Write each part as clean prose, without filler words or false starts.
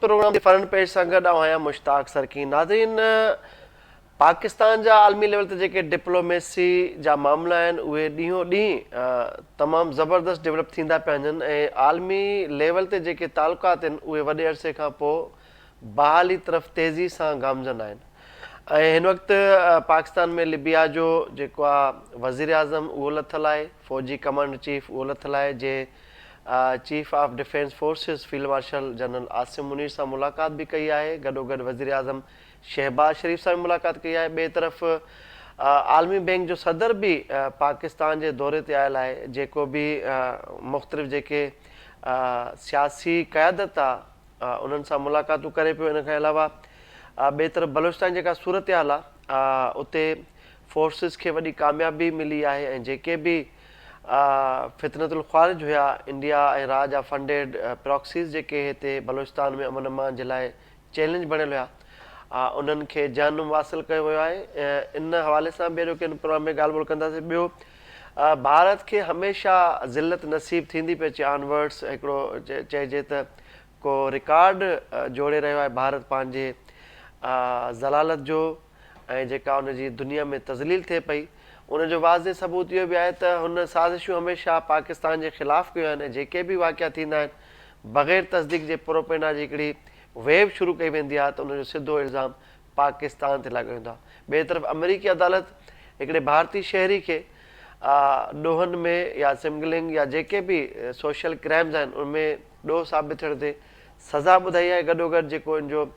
Programme के front page सां गॾु आहियां मुश्ताक सरकी। नाज़रीन, पाकिस्तान जा आलमी लेवल ते जेके डिप्लोमेसी जा मामला आहिनि उहे ॾींहों ॾींहुं तमामु ज़बरदस्त डेवलप थींदा पिया वञनि ऐं आलमी लेवल ते जेके तालुकात आहिनि उहे वॾे अरसे खां पोइ बहाली तरफ़ तेज़ी सां गामज़न आहिनि। ऐं हिन वक़्तु पाकिस्तान में लिबिया जो जेको आहे वज़ीर आज़म उहो लथल आहे, फ़ौजी कमांडर चीफ उहो लथल आहे, जे chief of defence forces field marshal general Asim Munir सां मुलाक़ात बि कई आहे। गॾोगॾु वज़ीर आज़म शहबाज शरीफ़ सां बि मुलाक़ात कई आहे। ॿिए तरफ़ आलमी बैंक जो सदर बि पाकिस्तान जे दौरे ते आयल आहे, जेको बि मुख़्तलिफ़ जेके सियासी क़यादत आहे उन्हनि सां मुलाक़ातूं करे पियो। इन खां अलावा ॿिए तरफ़ बलोचिस्तान जेका सूरत हाल आहे उते फोर्सिस खे वॾी कामयाबी मिली आहे ऐं जेके बि फितनतुल ख़्वारिज हुया, इंडिया ऐं राज जा फंडेड प्रॉक्सीज़ जेके हिते बलोचिस्तान में अमन अमान जे लाइ चैलेंज बणियल हुया, उन्हनि खे जानम हासिल कयो वियो आहे। इन हवाले सां बि अॼोके इन प्रोग्राम में ॻाल्हि ॿोल कंदासीं। ॿियो, भारत खे हमेशह ज़िलत नसीब थींदी पई अचे ऑनवर्ड्स। हिकिड़ो चइजे त को रिकॉर्ड जोड़े रहियो आहे भारत पंहिंजे ज़लालत जो, ऐं जेका उनजी दुनिया में तज़लील थिए पई उनजो वाज़े सबूत इहो बि आहे त हुन साज़िशूं हमेशह पाकिस्तान जे ख़िलाफ़ु कयूं आहिनि। जेके बि वाक़िया थींदा आहिनि बग़ैर तस्दीक जे प्रोपेगेंडा जी हिकिड़ी वेव शुरू कई वेंदी आहे त उनजो सिधो इल्ज़ाम पाकिस्तान ते लॻायो वेंदो आहे। ॿिए तरफ़ अमेरिकी अदालत हिकिड़े भारतीय शहरी खे ॾोहनि में या स्मगलिंग या जेके बि सोशल क्राइम्स आहिनि उनमें ॾोह साबित थियण ते सज़ा ॿुधाई आहे। गॾोगॾु जेको इन जो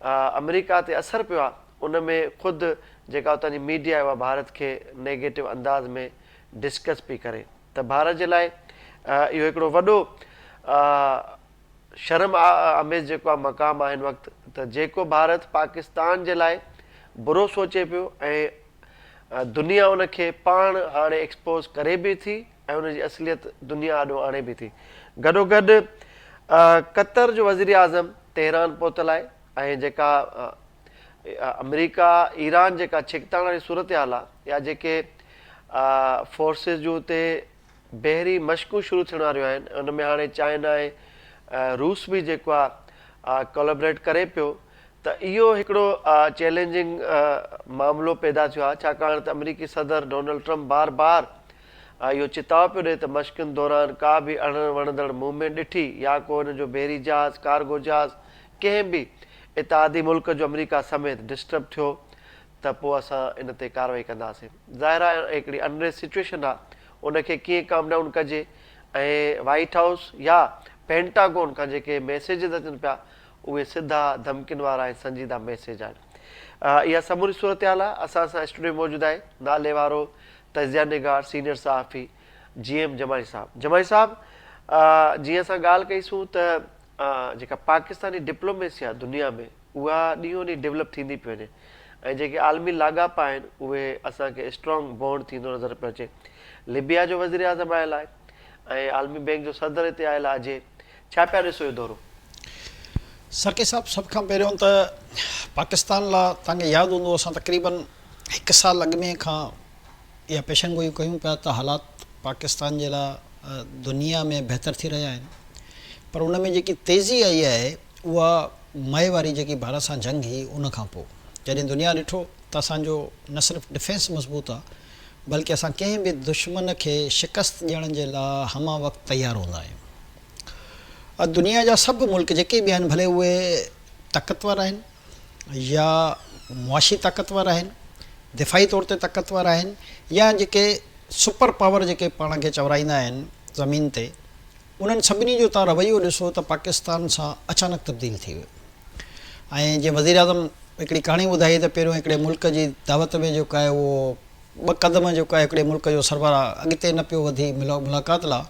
अमेरिका ते असरु पियो आहे उन में ख़ुदि जेका उतां जी मीडिया आहे उहा भारत खे नेगेटिव अंदाज़ में डिस्कस पई करे। त भारत जे लाइ इहो हिकिड़ो वॾो शर्म आमेज़ जेको आहे मक़ाम आहे हिन वक़्तु, त जेको भारत पाकिस्तान जे लाइ बुरो सोचे पियो ऐं दुनिया उनखे पाण हाणे एक्सपोज़ करे बि थी ऐं उनजी असलियत दुनिया आॾो आणे बि थी। गॾोगॾु कतर जो वज़ीर आज़म तेहरान पहुतल आहे ऐं जेका अमेरिका ईरान जेका छिकताण वारी सूरत हाल आहे या जेके फोर्सिस जूं हुते बहरी मश्कूं शुरू थियण वारियूं आहिनि, उनमें हाणे चाइना ऐं रूस बि जेको आहे कोलैबोरेट करे पियो, त इहो हिकिड़ो चैलेंजिंग मामिलो पैदा थियो आहे। छाकाणि त अमेरिकी सदर डोनाल्ड ट्रम्प बार बार इहो चिताव पियो ॾिए त मश्कुनि दौरान का बि अणण वणंदड़ मूवमेंट ॾिठी या को हिन जो बहरी जहाज़ कार्गो जहाज़ कंहिं बि इतिहादी मुल्क जो अमेरिका समेत डिस्टर्ब थियो त पोइ असां इन ते कार्रवाई कंदासीं। ज़ाहिर आहे हिकिड़ी अनरेस्ट सिचुएशन आहे, उनखे कीअं काम डाउन कजे ऐं वाइट हाउस या पेंटागोन खां जेके मैसेजिस अचनि पिया उहे सिधा धमकियुनि वारा ऐं संजीदा मैसेज आहिनि। इहा समूरी सूरत हाल आहे। असां सां स्टूडियो में मौजूदु आहे नाले वारो तज़िया निगार सीनियर सहाफ़ी GM जमाली साहब। जमाली साहब, जीअं असां ॻाल्हि कईसूं त जेका पाकिस्तानी डिप्लोमेसी आहे दुनिया में उहा ॾींहों ॾींहुं डेवलप थींदी पई वञे ऐं जेके आलमी लाॻापा आहिनि उहे असांखे स्ट्रॉन्ग बॉन्ड थींदो नज़र पियो अचे। लिबिया जो वज़ीर आज़म आयल आहे ऐं आलमी बैंक जो सदर हिते आयल आहे। अॼु छा पिया ॾिसो इहो दौरो? सरके साहब, सभ खां पहिरियों त पाकिस्तान लाइ तव्हांखे यादि हूंदो असां तक़रीबन 1 साल अॻु में खां इहा पेशनगोई कयूं पिया त हालात पाकिस्तान जे लाइ दुनिया में बहितर थी रहिया आहिनि, पर उन में जेकी तेज़ी आई आहे उहा मए वारी जेकी भारत सां जंग हुई उन खां पोइ जॾहिं दुनिया ॾिठो त असांजो न सिर्फ़ु डिफेंस मज़बूत आहे बल्कि असां कंहिं बि दुश्मन खे शिकस्त ॾियण जे लाइ हमा वक़्तु तयारु हूंदा आहियूं। दुनिया जा सभु मुल्क जेके बि आहिनि, भले उहे ताक़तवर आहिनि या मुआशी ताक़तवर आहिनि, दिफ़ाई तौर ते ताक़तवर आहिनि या जेके सुपर पावर जेके पाण खे चवराईंदा आहिनि ज़मीन ते, उन्हनि सभिनी जो तव्हां रवैयो ॾिसो त पाकिस्तान सां अचानक तब्दील थी वियो। ऐं जीअं वज़ीर आज़म हिकिड़ी कहाणी ॿुधाई त पहिरियों हिकिड़े मुल्क जी दावत में जेको आहे उहो 2 क़दम जेको आहे हिकिड़े मुल्क जो सरबराह अॻिते न पियो वधी मुलाक़ात लाइ,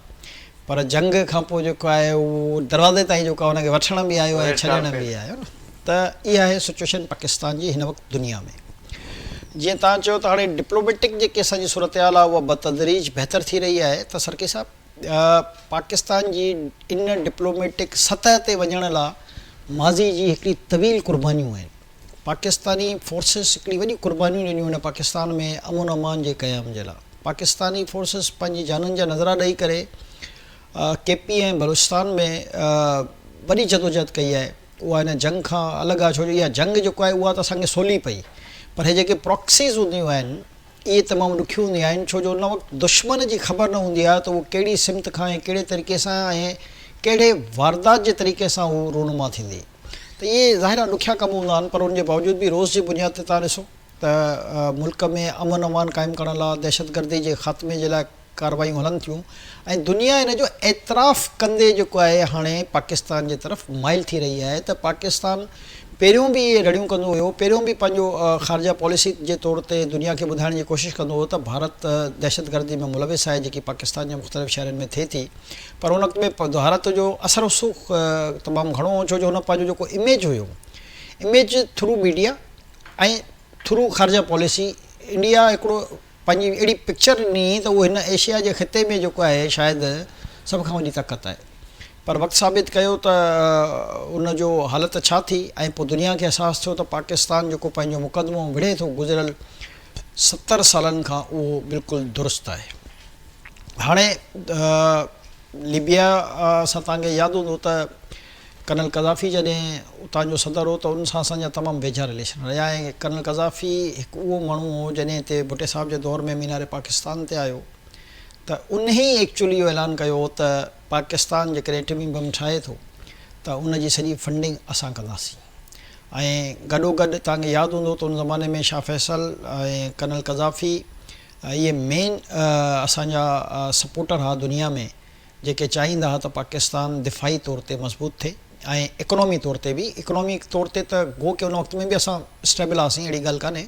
पर जंग खां पोइ जेको आहे उहो दरवाज़े ताईं जेको आहे हुनखे वठण बि आयो ऐं छॾण बि आयो न। त इहा आहे सिचुएशन पाकिस्तान जी हिन वक़्तु दुनिया में। जीअं तव्हां चयो त हाणे डिप्लोमेटिक जेकी असांजी सूरत हाल आहे उहा बतदरीज बहितर थी रही आहे, त सरके साहब पाकिस्तान जी इन डिप्लोमेटिक सतह ते वञण लाइ माज़ी जी हिकिड़ी तवील कुर्बानियूं आहिनि। पाकिस्तानी फोर्सिस हिकिड़ी वॾी कुर्बानियूं ॾिनियूं आहिनि पाकिस्तान में अमन अमान जे क़याम जे लाइ। पाकिस्तानी फोर्सिस पंहिंजी जाननि जा नज़रा ॾेई करे KP ऐं बलूचिस्तान में वॾी जदोजहद कई आहे उहा हिन जंग खां अलॻि आहे, छो जो इहा जंग जेको आहे उहा त असांखे सवली पई, पर हे जेके प्रॉक्सीज़ हूंदियूं आहिनि इहे तमामु ॾुखियूं हूंदियूं आहिनि, छो जो उन वक़्तु दुश्मन जी ख़बर न हूंदी आहे त उहो कहिड़ी सिमत खां ऐं कहिड़े तरीक़े सां ऐं कहिड़े वारदात जे तरीक़े सां उहो रूनुमा थींदी। त इहे ज़ाहिर आहे ॾुखिया कम हूंदा आहिनि, पर उनजे बावजूदि बि रोज़ जी बुनियाद ते तव्हां ॾिसो त मुल्क में अमन अमान क़ाइमु करण लाइ, दहशतगर्दी जे ख़ात्मे जे लाइ कार्रवायूं हलनि थियूं, ऐं दुनिया हिन जो एतिराफ़ कंदे जेको आहे हाणे पाकिस्तान जे तरफ़ माइल थी रही आहे। त पाकिस्तान पहिरियों बि इहे रड़ियूं कंदो हुयो, पहिरियों बि पंहिंजो ख़ारजा पॉलिसी जे तौर ते दुनिया खे ॿुधाइण जी कोशिशि कंदो हुओ त भारत दहशतगर्दी में मुलविस आहे जेकी पाकिस्तान जे मुख़्तलिफ़ शहरनि में थिए थी, पर उन वक़्त में भारत जो असर रसूख़ तमामु घणो हो, छो जो हुन पंहिंजो जेको इमेज हुयो, इमेज थ्रू मीडिया ऐं थ्रू ख़ारजा पॉलिसी, इंडिया हिकिड़ो पंहिंजी अहिड़ी पिक्चर ॾिनी त उहो हिन एशिया जे ख़िते में जेको आहे शायदि सभ खां वॾी ताक़त आहे। पर वक़्तु साबित कयो त उन जो हालति छा थी, ऐं पोइ दुनिया खे अहसासु थियो त पाकिस्तान जेको पंहिंजो मुक़दमो विढ़े थो गुज़िरियल 70 सालनि खां, उहो बिल्कुलु दुरुस्त आहे। हाणे लीबिया सां तव्हांखे यादि हूंदो त कर्नल कज़ाफ़ी जॾहिं उतां जो सदर हो त उन सां असांजा तमामु वेझा रिलेशन रहिया, ऐं कर्नल कज़ाफ़ी हिकु उहो माण्हू हो जॾहिं हिते भुटे साहिब जे दौर में मीनार पाकिस्तान ते आयो त उन ई एक्चुअली इहो ऐलान कयो त पाकिस्तान जेकॾहिं एटमी बम ठाहे थो त उन जी सॼी फंडिंग असां कंदासीं। ऐं गॾोगॾु तव्हांखे यादि हूंदो त उन ज़माने में शाह फैसल ऐं कर्नल कज़ाफ़ी इहे मेन असांजा सपोर्टर हुआ दुनिया में, जेके चाहींदा हुआ त पाकिस्तान दिफ़ाई तौर ते मज़बूत थिए ऐं इकोनॉमी तौर ते बि। इकोनॉमी तौर ते त गो के उन वक़्त में बि असां स्टेबल हुआसीं, अहिड़ी ॻाल्हि कान्हे,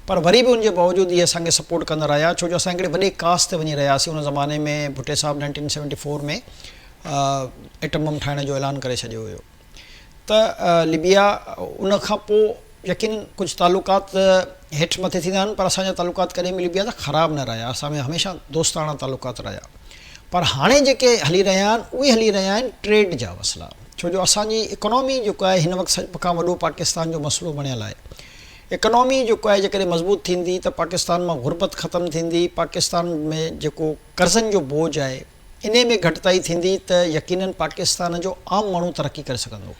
पर वरी बि उनजे बावजूदि इहे असांखे सपोर्ट कंदा रहिया, छो जो असां हिकिड़े वॾे कास्ट ते वञी रहियासीं। उन ज़माने में भुटे साहिब 1974 में एटम बम ठाहिण जो ऐलान करे छॾियो हुयो। त लिबिया उन खां पोइ यकीन कुझु तालुकात हेठि मथे थींदा आहिनि, पर असांजा तालुकात कॾहिं बि लिबिया त ख़राबु न रहिया, असां में हमेशह दोस्ताना तालुकात रहिया। पर हाणे जेके हली रहिया आहिनि उहे हली रहिया आहिनि ट्रेड जा मसइला, छो जो असांजी इकोनॉमी जेको आहे हिन वक़्तु सभ खां वॾो पाकिस्तान जो मसइलो बणियलु आहे। इकोनॉमी जेको आहे जेकॾहिं मज़बूत थींदी त पाकिस्तान मां गुरबत ख़तमु थींदी, पाकिस्तान में जेको कर्ज़नि जो बोझ आहे इन में घटिताई थींदी, त यकीनन पाकिस्तान जो आम माण्हू तरक़ी करे सघंदो।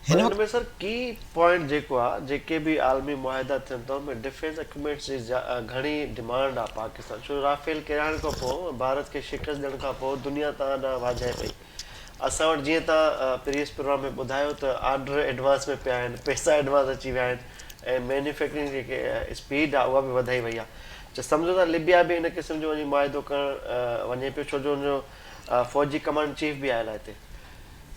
हिन में सर की पॉइंट जेको आहे, जेके बि आलमी मुआहिदा थियनि था उनमें डिफेंस इक्विपमेंट्स जी घणी डिमांड आहे पाकिस्तान, छो राफेल किराइण खां पोइ भारत खे शिकस्त ॾियण खां पोइ दुनिया तां ॾांहुं वाधाए पई। असां वटि जीअं तव्हां प्रीवियस प्रोग्राम में ॿुधायो त ऑर्डर एडवांस में पिया आहिनि, पैसा एडवांस अची विया आहिनि, ऐं मैन्युफैक्चरिंग जेके स्पीड आहे उहा बि वधाई वई आहे। त सम्झो था लिबिया बि हिन क़िस्म जो वञी मुआहिदो करणु वञे पियो, छो जो हुनजो फ़ौजी कमांड चीफ बि आयल आहे हिते।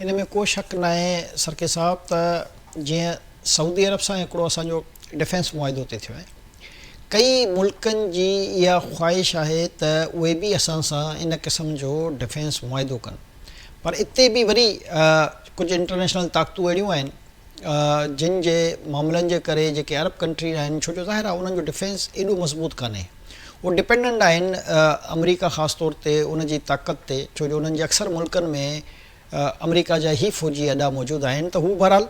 इन में को शक न आहे सरके साहब त जीअं सऊदी अरब सां हिकिड़ो असांजो डिफेंस मुआहिदो ते थियो आहे, कई मुल्कनि जी इहा ख़्वाहिश आहे त उहे बि असां सां इन क़िस्म जो डिफेंस मुआहिदो कनि, पर इते बि वरी कुझु इंटरनेशनल ताक़तूं अहिड़ियूं आहिनि जिन जे मामलनि जे करे जेके अरब कंट्री आहिनि, छो जो ज़ाहिर आहे उन्हनि जो डिफेंस एॾो मज़बूत कान्हे, उहे डिपेंडेंट आहिनि अमरीका ख़ासि तौर ते उन जी ताक़त ते, छो जो उन्हनि जे अक्सर मुल्कनि में अमरीका जा ई फ़ौजी अॾा मौजूदु आहिनि। त हू बहरहाल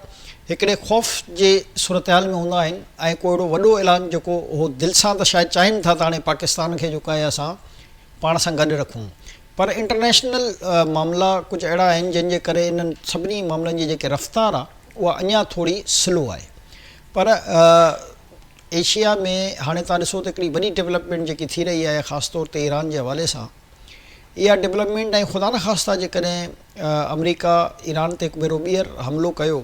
हिकिड़े ख़ौफ़ जे सूरतहाल में हूंदा आहिनि, ऐं को अहिड़ो वॾो ऐलान जेको उहो दिलि सां त शायदि चाहिनि था त हाणे पाकिस्तान खे जेको आहे असां पाण सां गॾु रखूं, पर इंटरनेशनल मामला कुझु अहिड़ा आहिनि जंहिंजे करे इन्हनि सभिनी मामलनि जी जेके रफ़्तार आहे उहा अञा थोरी स्लो आहे। पर एशिया में हाणे तव्हां ॾिसो त हिकिड़ी वॾी डेवलपमेंट जेकी थी रही आहे ख़ासि तौर ते ईरान जे हवाले सां, इहा डेवलपमेंट ऐं ख़ुदा न ख़ास्ता जेकॾहिं अमरीका ईरान ते हिकु भेरो ॿीहर हमिलो कयो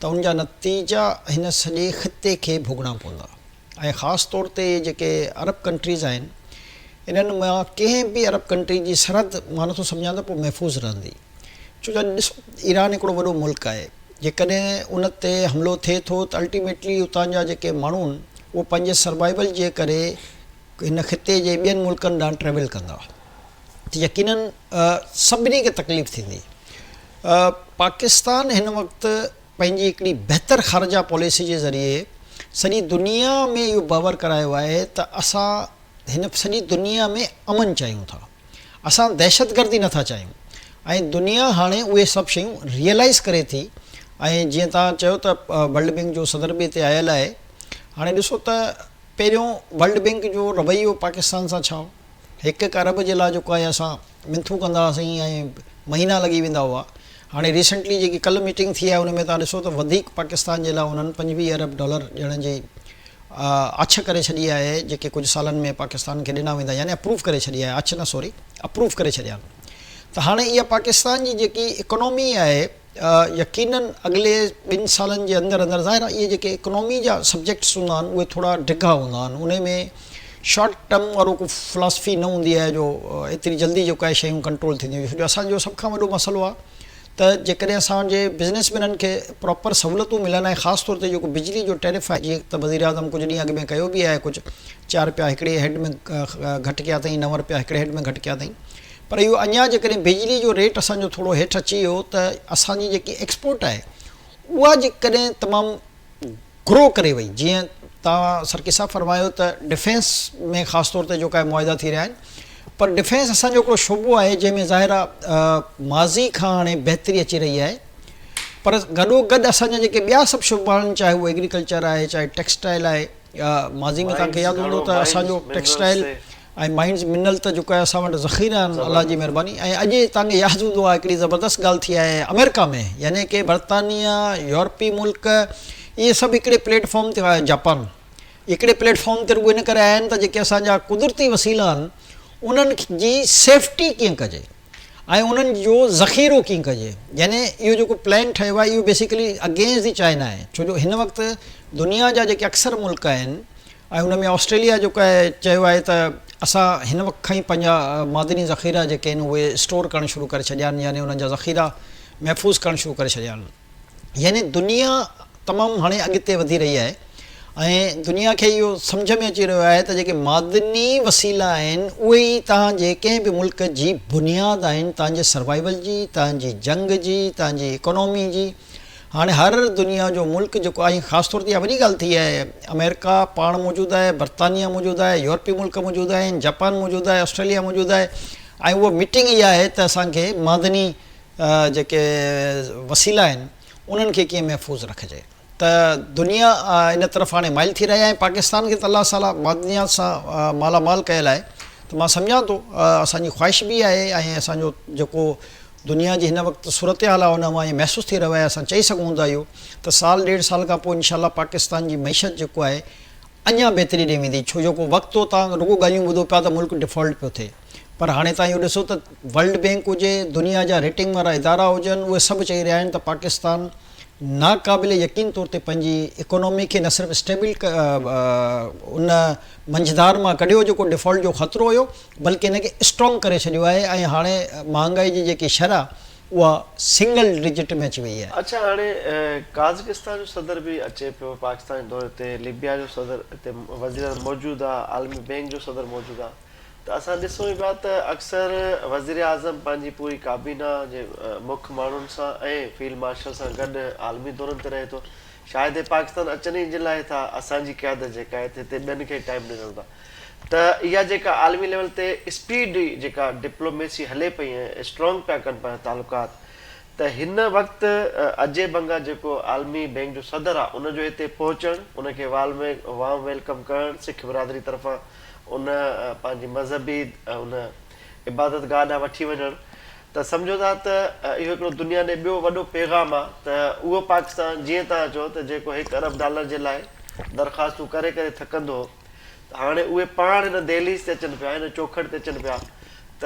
त उनजा नतीजा हिन सॼे ख़िते खे भोगणा पवंदा, ऐं ख़ासि तौर ते जेके अरब कंट्रीज़ आहिनि इन्हनि मां कंहिं बि अरब कंट्री जी सरहद मां नथो सम्झां त पोइ महफ़ूज़ रहंदी, छो जो ॾिसो ईरान हिकिड़ो वॾो मुल्क आहे, जेकॾहिं उन ते हमिलो थिए थो त अल्टीमेटली उतां जा जेके माण्हू आहिनि उहे पंहिंजे सर्वाइवल जे करे हिन ख़िते जे ॿियनि मुल्कनि ॾांहुं ट्रेवल कंदा, त यकीनन सभिनी खे तकलीफ़ थींदी। पाकिस्तान हिन वक़्तु पंहिंजी हिकिड़ी बहितर ख़ारजा पॉलिसी जे ज़रिए सॼी दुनिया में इहो बावर करायो आहे त असां हिन सॼी दुनिया में अमन चाहियूं था, असां दहशतगर्दी नथा चाहियूं, ऐं दुनिया हाणे उहे सभु शयूं रियलाइज़ करे थी। ऐं जीअं तव्हां चयो त वर्ल्ड बैंक जो सदर बि हिते आयल आहे, हाणे ॾिसो त पहिरियों वर्ल्ड बैंक जो रवैयो पाकिस्तान सां छा हो, हिकु हिकु अरब जे लाइ जेको आहे असां मिंथूं कंदा हुआसीं ऐं महीना लॻी वेंदा हुआ, हाणे रिसेंटली जेकी कल्ह मीटिंग थी आहे उन में तव्हां ॾिसो त वधीक पाकिस्तान जे लाइ उन्हनि $25 अरब ॾियण जी आछ करे छॾी आहे, जेके कुझु सालनि में पाकिस्तान खे ॾिना वेंदा, यानी अप्रूव करे छॾी आहे, आछ न सॉरी अप्रूव करे छॾिया आहिनि। त हाणे इहा पाकिस्तान जी जेकी इकोनॉमी आहे यकीनन अॻिले 2 सालनि जे अंदरि अंदरि ज़ाहिर आहे इहे जेके इकोनॉमी जा सब्जेक्ट्स हूंदा आहिनि उहे थोरा डिघा हूंदा आहिनि, उन में शॉर्ट टर्म वारो को फिलॉसफी न हूंदी आहे जो एतिरी जल्दी जेको आहे शयूं कंट्रोल थींदियूं। छो जो असांजो सभ खां वॾो मसइलो आहे त जेकॾहिं असांजे बिज़नेसमैननि खे प्रॉपर सहूलियतूं मिलनि ऐं ख़ासि तौर ते जेको बिजली जो टैरिफ आहे, जीअं त वज़ीर आज़म कुझु ॾींहं अॻु में कयो बि आहे, कुझु ₹4 हिकिड़े हेड में घटि कया अथई, ₹9 हिकिड़े हेड में घटि कया अथई, पर इहो अञा जेकॾहिं बिजली जो रेट असांजो थोरो हेठि अची वियो त असांजी जेकी एक्सपोर्ट आहे उहा जेकॾहिं तमामु ग्रो करे वई, जीअं तव्हां सरकी साहब फरमायो त डिफेंस में ख़ासि तौर ते जेका मुआइदा थी रहिया आहिनि, पर डिफेंस असांजो हिकिड़ो शोबो आहे जंहिंमें ज़ाहिर आहे माज़ी खां हाणे बहितरी अची रही आहे, पर गॾोगॾु असांजा जेके ॿिया सभु शोबा आहिनि, चाहे उहो एग्रीकल्चर आहे, चाहे टेक्सटाइल आहे, माज़ी में तव्हांखे यादि हूंदो त असांजो टेक्सटाइल ऐं माइंस मिनरल त जेको आहे असां वटि ज़ख़ीरा आहिनि, अलाह जी महिरबानी। ऐं अॼु तव्हांखे यादि हूंदो आहे हिकिड़ी ज़बरदस्त ॻाल्हि थी आहे अमेरिका में, यानी कि बर्तानिया, यूरोपी मुल्क, इहे सभु हिकिड़े प्लेटफॉर्म ते आया, जापान हिकिड़े प्लेटफॉर्म ते रुॻो इन करे आया आहिनि त जेके असांजा कुदरती वसीला आहिनि उन्हनि जी सेफ्टी कीअं कजे ऐं उन्हनि जो ज़ख़ीरो कीअं कजे। यानी इहो जेको प्लान ठहियो आहे इहो बेसिकली अगेंस्ट दी चाइना आहे, छो जो हिन वक़्तु दुनिया जा जेके अक्सर मुल्क आहिनि ऐं उन में ऑस्ट्रेलिया जेको आहे चयो आहे त असां हिन वक़्त खां ई पंहिंजा मादनी ज़ख़ीरा जेके आहिनि उहे स्टोर करणु शुरू करे छॾिया आहिनि, यानी उन्हनि जा ज़ख़ीरा महफ़ूज़ करणु शुरू करे छॾिया आहिनि। यानी दुनिया तमामु हाणे अॻिते वधी रही आहे ऐं दुनिया खे इहो सम्झ में अची रहियो आहे त जेके मादनी वसीला आहिनि उहे ई तव्हांजे कंहिं बि मुल्क जी बुनियादु आहिनि, तव्हांजे सर्वाइवल जी, तव्हांजी जंग जी, तव्हांजी इकोनॉमी जी। हाणे हर दुनिया जो मुल्क जेको आहे, ख़ासि तौर ते इहा वॾी ॻाल्हि थी आहे, अमेरिका पाण मौजूदु आहे, बर्तानिया मौजूदु आहे, यूरोपी मुल्क मौजूदु आहिनि, जापान मौजूदु आहे, ऑस्ट्रेलिया मौजूदु आहे, ऐं उहा मीटिंग इहा आहे त असांखे मादनी जेके वसीला आहिनि उन्हनि खे कीअं महफ़ूज़ रखिजे। त दुनिया इन तरफ़ हाणे माइल थी रही आहे, पाकिस्तान खे त अलाह ताला मादनियात सां मालामाल कयल आहे, त मां सम्झां थो असांजी ख़्वाहिश बि आहे ऐं असांजो जेको दुनिया जी हिन वक़्तु सूरत हाल आहे उन मां इहो महसूसु थी रहियो आहे, असां चई सघूं था इहो त 1-1.5 साल खां पोइ इनशाला पाकिस्तान जी मईशत जेको आहे अञा बहितरी ॾे वेंदी, छो जो को वक़्तु तव्हां रुॻो ॻाल्हियूं ॿुधो पिया त मुल्क डिफॉल्ट पियो थिए, पर हाणे तव्हां इहो ॾिसो त वर्ल्ड बैंक हुजे, दुनिया जा रेटिंग वारा इदारा हुजनि, उहे सभु चई रहिया आहिनि त पाकिस्तान नाक़ाबिल यकीन तौर ते पंहिंजी इकोनॉमी खे न सिर्फ़ु स्टेबल उन मंझधार मां कढियो जेको डिफॉल्ट जो ख़तरो हुयो, बल्कि हिनखे स्ट्रॉन्ग करे छॾियो आहे ऐं हाणे महांगाई जी जेकी शरह उहा सिंगल डिजिट में अची वई आहे। अच्छा, हाणे काज़किस्तान जो सदर बि अचे पियो पाकिस्तान जे दौरे ते, लिबिया जो सदर हिते वज़ीर मौजूदु आहे, आलमी बैंक जो सदर मौजूदु आहे, त असां ॾिसूं पिया त अक्सर वज़ीर आज़म पंहिंजी पूरी काबीना जे मुख्य माण्हुनि सां ऐं फील्ड मार्शल सां गॾु आलमी दौरनि ते रहे थो। शायदि पाकिस्तान अचनि ई जिन लाइ था असांजी क़यादत जेका आहे हिते ॿियनि खे टाइम ॾियणो था, त इहा जेका आलमी लेवल ते स्पीड जेका डिप्लोमेसी हले पई ऐं स्ट्रॉन्ग पिया कनि पिया तालुकात, त हिन वक़्तु अजय बंगा जेको आलमी बैंक जो सदर आहे उनजो हिते पहुचणु, उनखे वार्म वेलकम करणु, सिख बिरादरी तरफ़ां उन पंहिंजी मज़हबी उन इबादत गाह ॾांहुं वठी वञणु, त सम्झो था त इहो हिकिड़ो दुनिया ॾे ॿियो वॾो पैगाम आहे त उहो पाकिस्तान जीअं तव्हां चओ त जेको $1 अरब जे लाइ दरख़्वास्तूं करे करे थकंदो हो, हाणे उहे पाण हिन दहलीज़ ते अचनि पिया, हिन चौखट ते अचनि पिया, त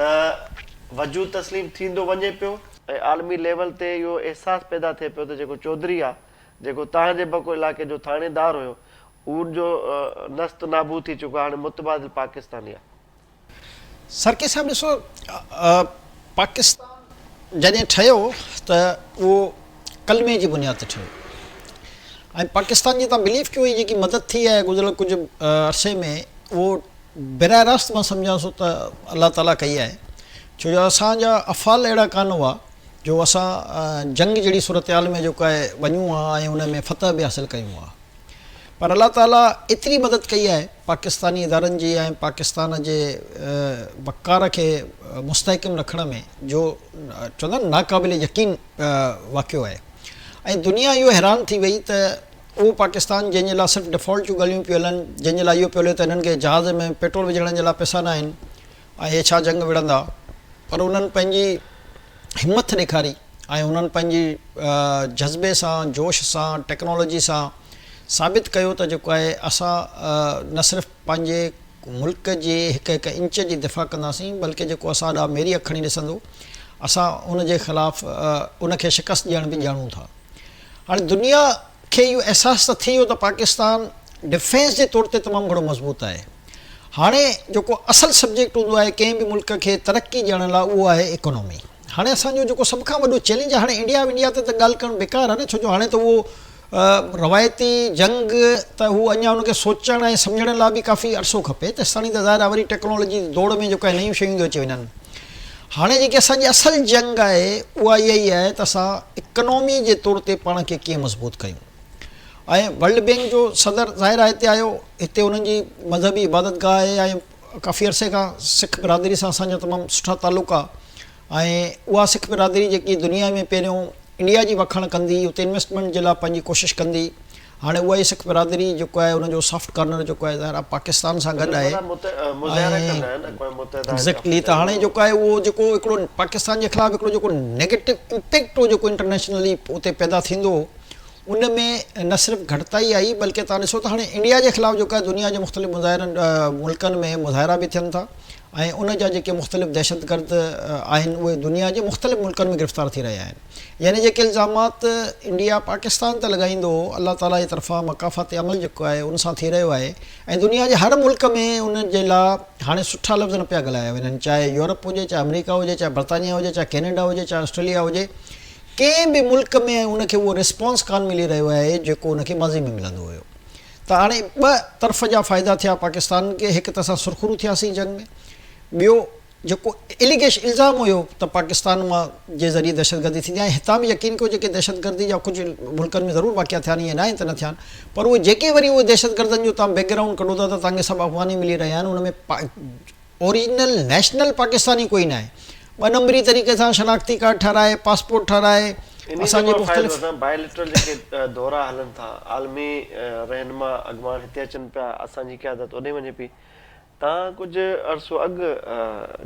वजूद तस्लीम थींदो वञे पियो ऐं आलमी लेवल ते इहो अहसासु पैदा थिए पियो त जेको चौधरी आहे, जेको तव्हांजे बको इलाइक़े जो थाणेदार हुयो, उनजो नस्त नाबूद थी चुको आहे, हाणे मुतबादिल पाकिस्तानी आहे। सरके साहब ॾिसो, पाकिस्तान जॾहिं ठहियो त उहो कलमे जी बुनियाद ते ठहियो ऐं पाकिस्तान जी तव्हां बिलीव कयो हुई जेकी मदद थी आहे गुज़िरियल कुझु अरसे में, उहो बिराह रास्त मां सम्झां थो त अलाह ताला कई आहे, छो जो असांजा अफ़ाल अहिड़ा कान हुआ जो असां जंग जहिड़ी सूरत हाल में जेको आहे वञूं हा ऐं उन में फतह बि हासिलु कयूं हा, पर अलाह ताला एतिरी मदद कई आहे पाकिस्तानी इदारनि जी ऐं पाकिस्तान जे वक़ार खे मुस्तहकम रखण में, जो चवंदा आहिनि नाक़ाबिल यकीन वाक़ियो आहे। ऐं दुनिया इहो हैरान थी वई त उहो पाकिस्तान जंहिंजे लाइ सिर्फ़ु डिफॉल्ट जूं ॻाल्हियूं पियूं हलनि, जंहिंजे लाइ इहो पियो हले त हिननि खे जहाज़ में पेट्रोल विझण जे लाइ पैसा न आहिनि ऐं हे छा जंग विढ़ंदा, पर उन्हनि पंहिंजी हिमत ॾेखारी ऐं उन्हनि पंहिंजी जज़्बे सां जोश सां टेक्नोलॉजी सां साबित कयो त जेको आहे असां न सिर्फ़ु पंहिंजे मुल्क जी हिकु हिकु इंच जी दिफ़ा कंदासीं बल्कि जेको असां ॾांहुं मेरी अखणी ॾिसंदो असां उन जे ख़िलाफ़ु उनखे शिकस्त ॾियण बि ॼाणूं था। हाणे दुनिया खे इहो अहसासु त थी वियो त पाकिस्तान डिफेंस जे तौर ते तमामु घणो मज़बूत आहे। हाणे जेको असलु सब्जेक्ट हूंदो आहे कंहिं बि मुल्क खे तरक़ी ॾियण लाइ उहो आहे इकोनॉमी। हाणे असांजो जेको सभ खां वॾो चैलेंज आहे, हाणे इंडिया ते त ॻाल्हि करणु बेकार आहे न, छो जो हाणे त उहो रवायती जंग त हू अञा उनखे सोचण ऐं सम्झण लाइ बि काफ़ी अरिसो खपे, तेसिताणी त ज़ाहिर आहे वरी टेक्नोलॉजी दौड़ में जेको आहे नयूं शयूं थियूं अची वञनि। हाणे जेकी असांजी असलु जंग आहे उहा इहा ई आहे त असां इकनॉमी जे तौर ते पाण खे कीअं मज़बूत कयूं। ऐं वर्ल्ड बैंक जो सदर ज़ाहिर आहे हिते आयो, हिते उन्हनि जी मज़हबी इबादतगाह आहे ऐं काफ़ी अरसे खां सिख बिरादरी सां असांजा तमामु सुठा तालुक़ आहे। ऐं उहा सिख बिरादरी जेकी दुनिया में पहिरियों इंडिया जी वखण कंदी, उते इन्वेस्टमेंट जे लाइ पंहिंजी कोशिशि कंदी, हाणे उहा ई सिख बिरादरी जेको आहे उनजो सॉफ्ट कार्नर जेको आहे ज़ाहिर आहे पाकिस्तान सां गॾु आहे। एग्ज़ैक्टली, त हाणे जेको आहे उहो जेको हिकिड़ो पाकिस्तान जे ख़िलाफ़ु हिकिड़ो जेको नेगेटिव इम्पैक्ट हो जेको इंटरनेशनली उते पैदा थींदो, उन में न सिर्फ़ु घटिताई आई बल्कि तव्हां ॾिसो त हाणे इंडिया जे ख़िलाफ़ु जेको आहे दुनिया जे मुख़्तलिफ़ मुल्कनि में मुज़ाहिरा बि थियनि था ऐं उन जा जेके मुख़्तलिफ़ दहशतगर्द आहिनि उहे दुनिया जे मुख़्तलिफ़ मुल्कनि में गिरफ़्तार थी रहिया आहिनि। यानी जेके इल्ज़ामात इंडिया पाकिस्तान ते लॻाईंदो अलाह ताला जी तरफ़ां मकाफ़ाती अमल जेको आहे उन सां थी रहियो आहे ऐं दुनिया जे हर मुल्क में उन जे लाइ हाणे सुठा लफ़्ज़ न पिया ॻाल्हाया वञनि, चाहे यूरोप हुजे, चाहे अमेरिका हुजे, चाहे बर्तानिया हुजे, चाहे कैनेडा हुजे, चाहे ऑस्ट्रेलिया हुजे, कंहिं बि मुल्क में उनखे उहो रिस्पॉन्स कान मिली रहियो आहे जेको उनखे माज़ी में मिलंदो हुयो। त हाणे ॿ तरफ़ जा फ़ाइदा थिया पाकिस्तान खे, हिकु त असां सुरख़ुरू थियासीं जंग में, ॿियो जेको इल्ज़ाम हुयो त पाकिस्तान मां जे ज़रिए दहशतगर्दी थींदी आहे, हितां बि यकीन कयो जेके दहशतगर्दी जा कुझु मुल्कनि में ज़रूरु वाक़िया थिया आहिनि, ईअं न आहिनि त न थिया आहिनि, पर उहे जेके वरी उहे दहशतगर्दनि जो तव्हां बैकग्राउंड कढो था त तव्हांखे सभु अफ़गानी मिली रहिया आहिनि, उन में ओरिजिनल नेशनल पाकिस्तानी कोई न आहे। ॿ नंबरी तरीक़े सां शनाख्ती कार्ड ठाराए, पासपोर्ट ठाराए, असांजे मुख़्तलिफ़ बायोलिटरल जेके दौरा हलनि था, आलमी रहनुमा अॻवान हिते अचनि पिया, असांजी क़यादत ओॾे वञे पई। तव्हां कुझु अरसो अॻु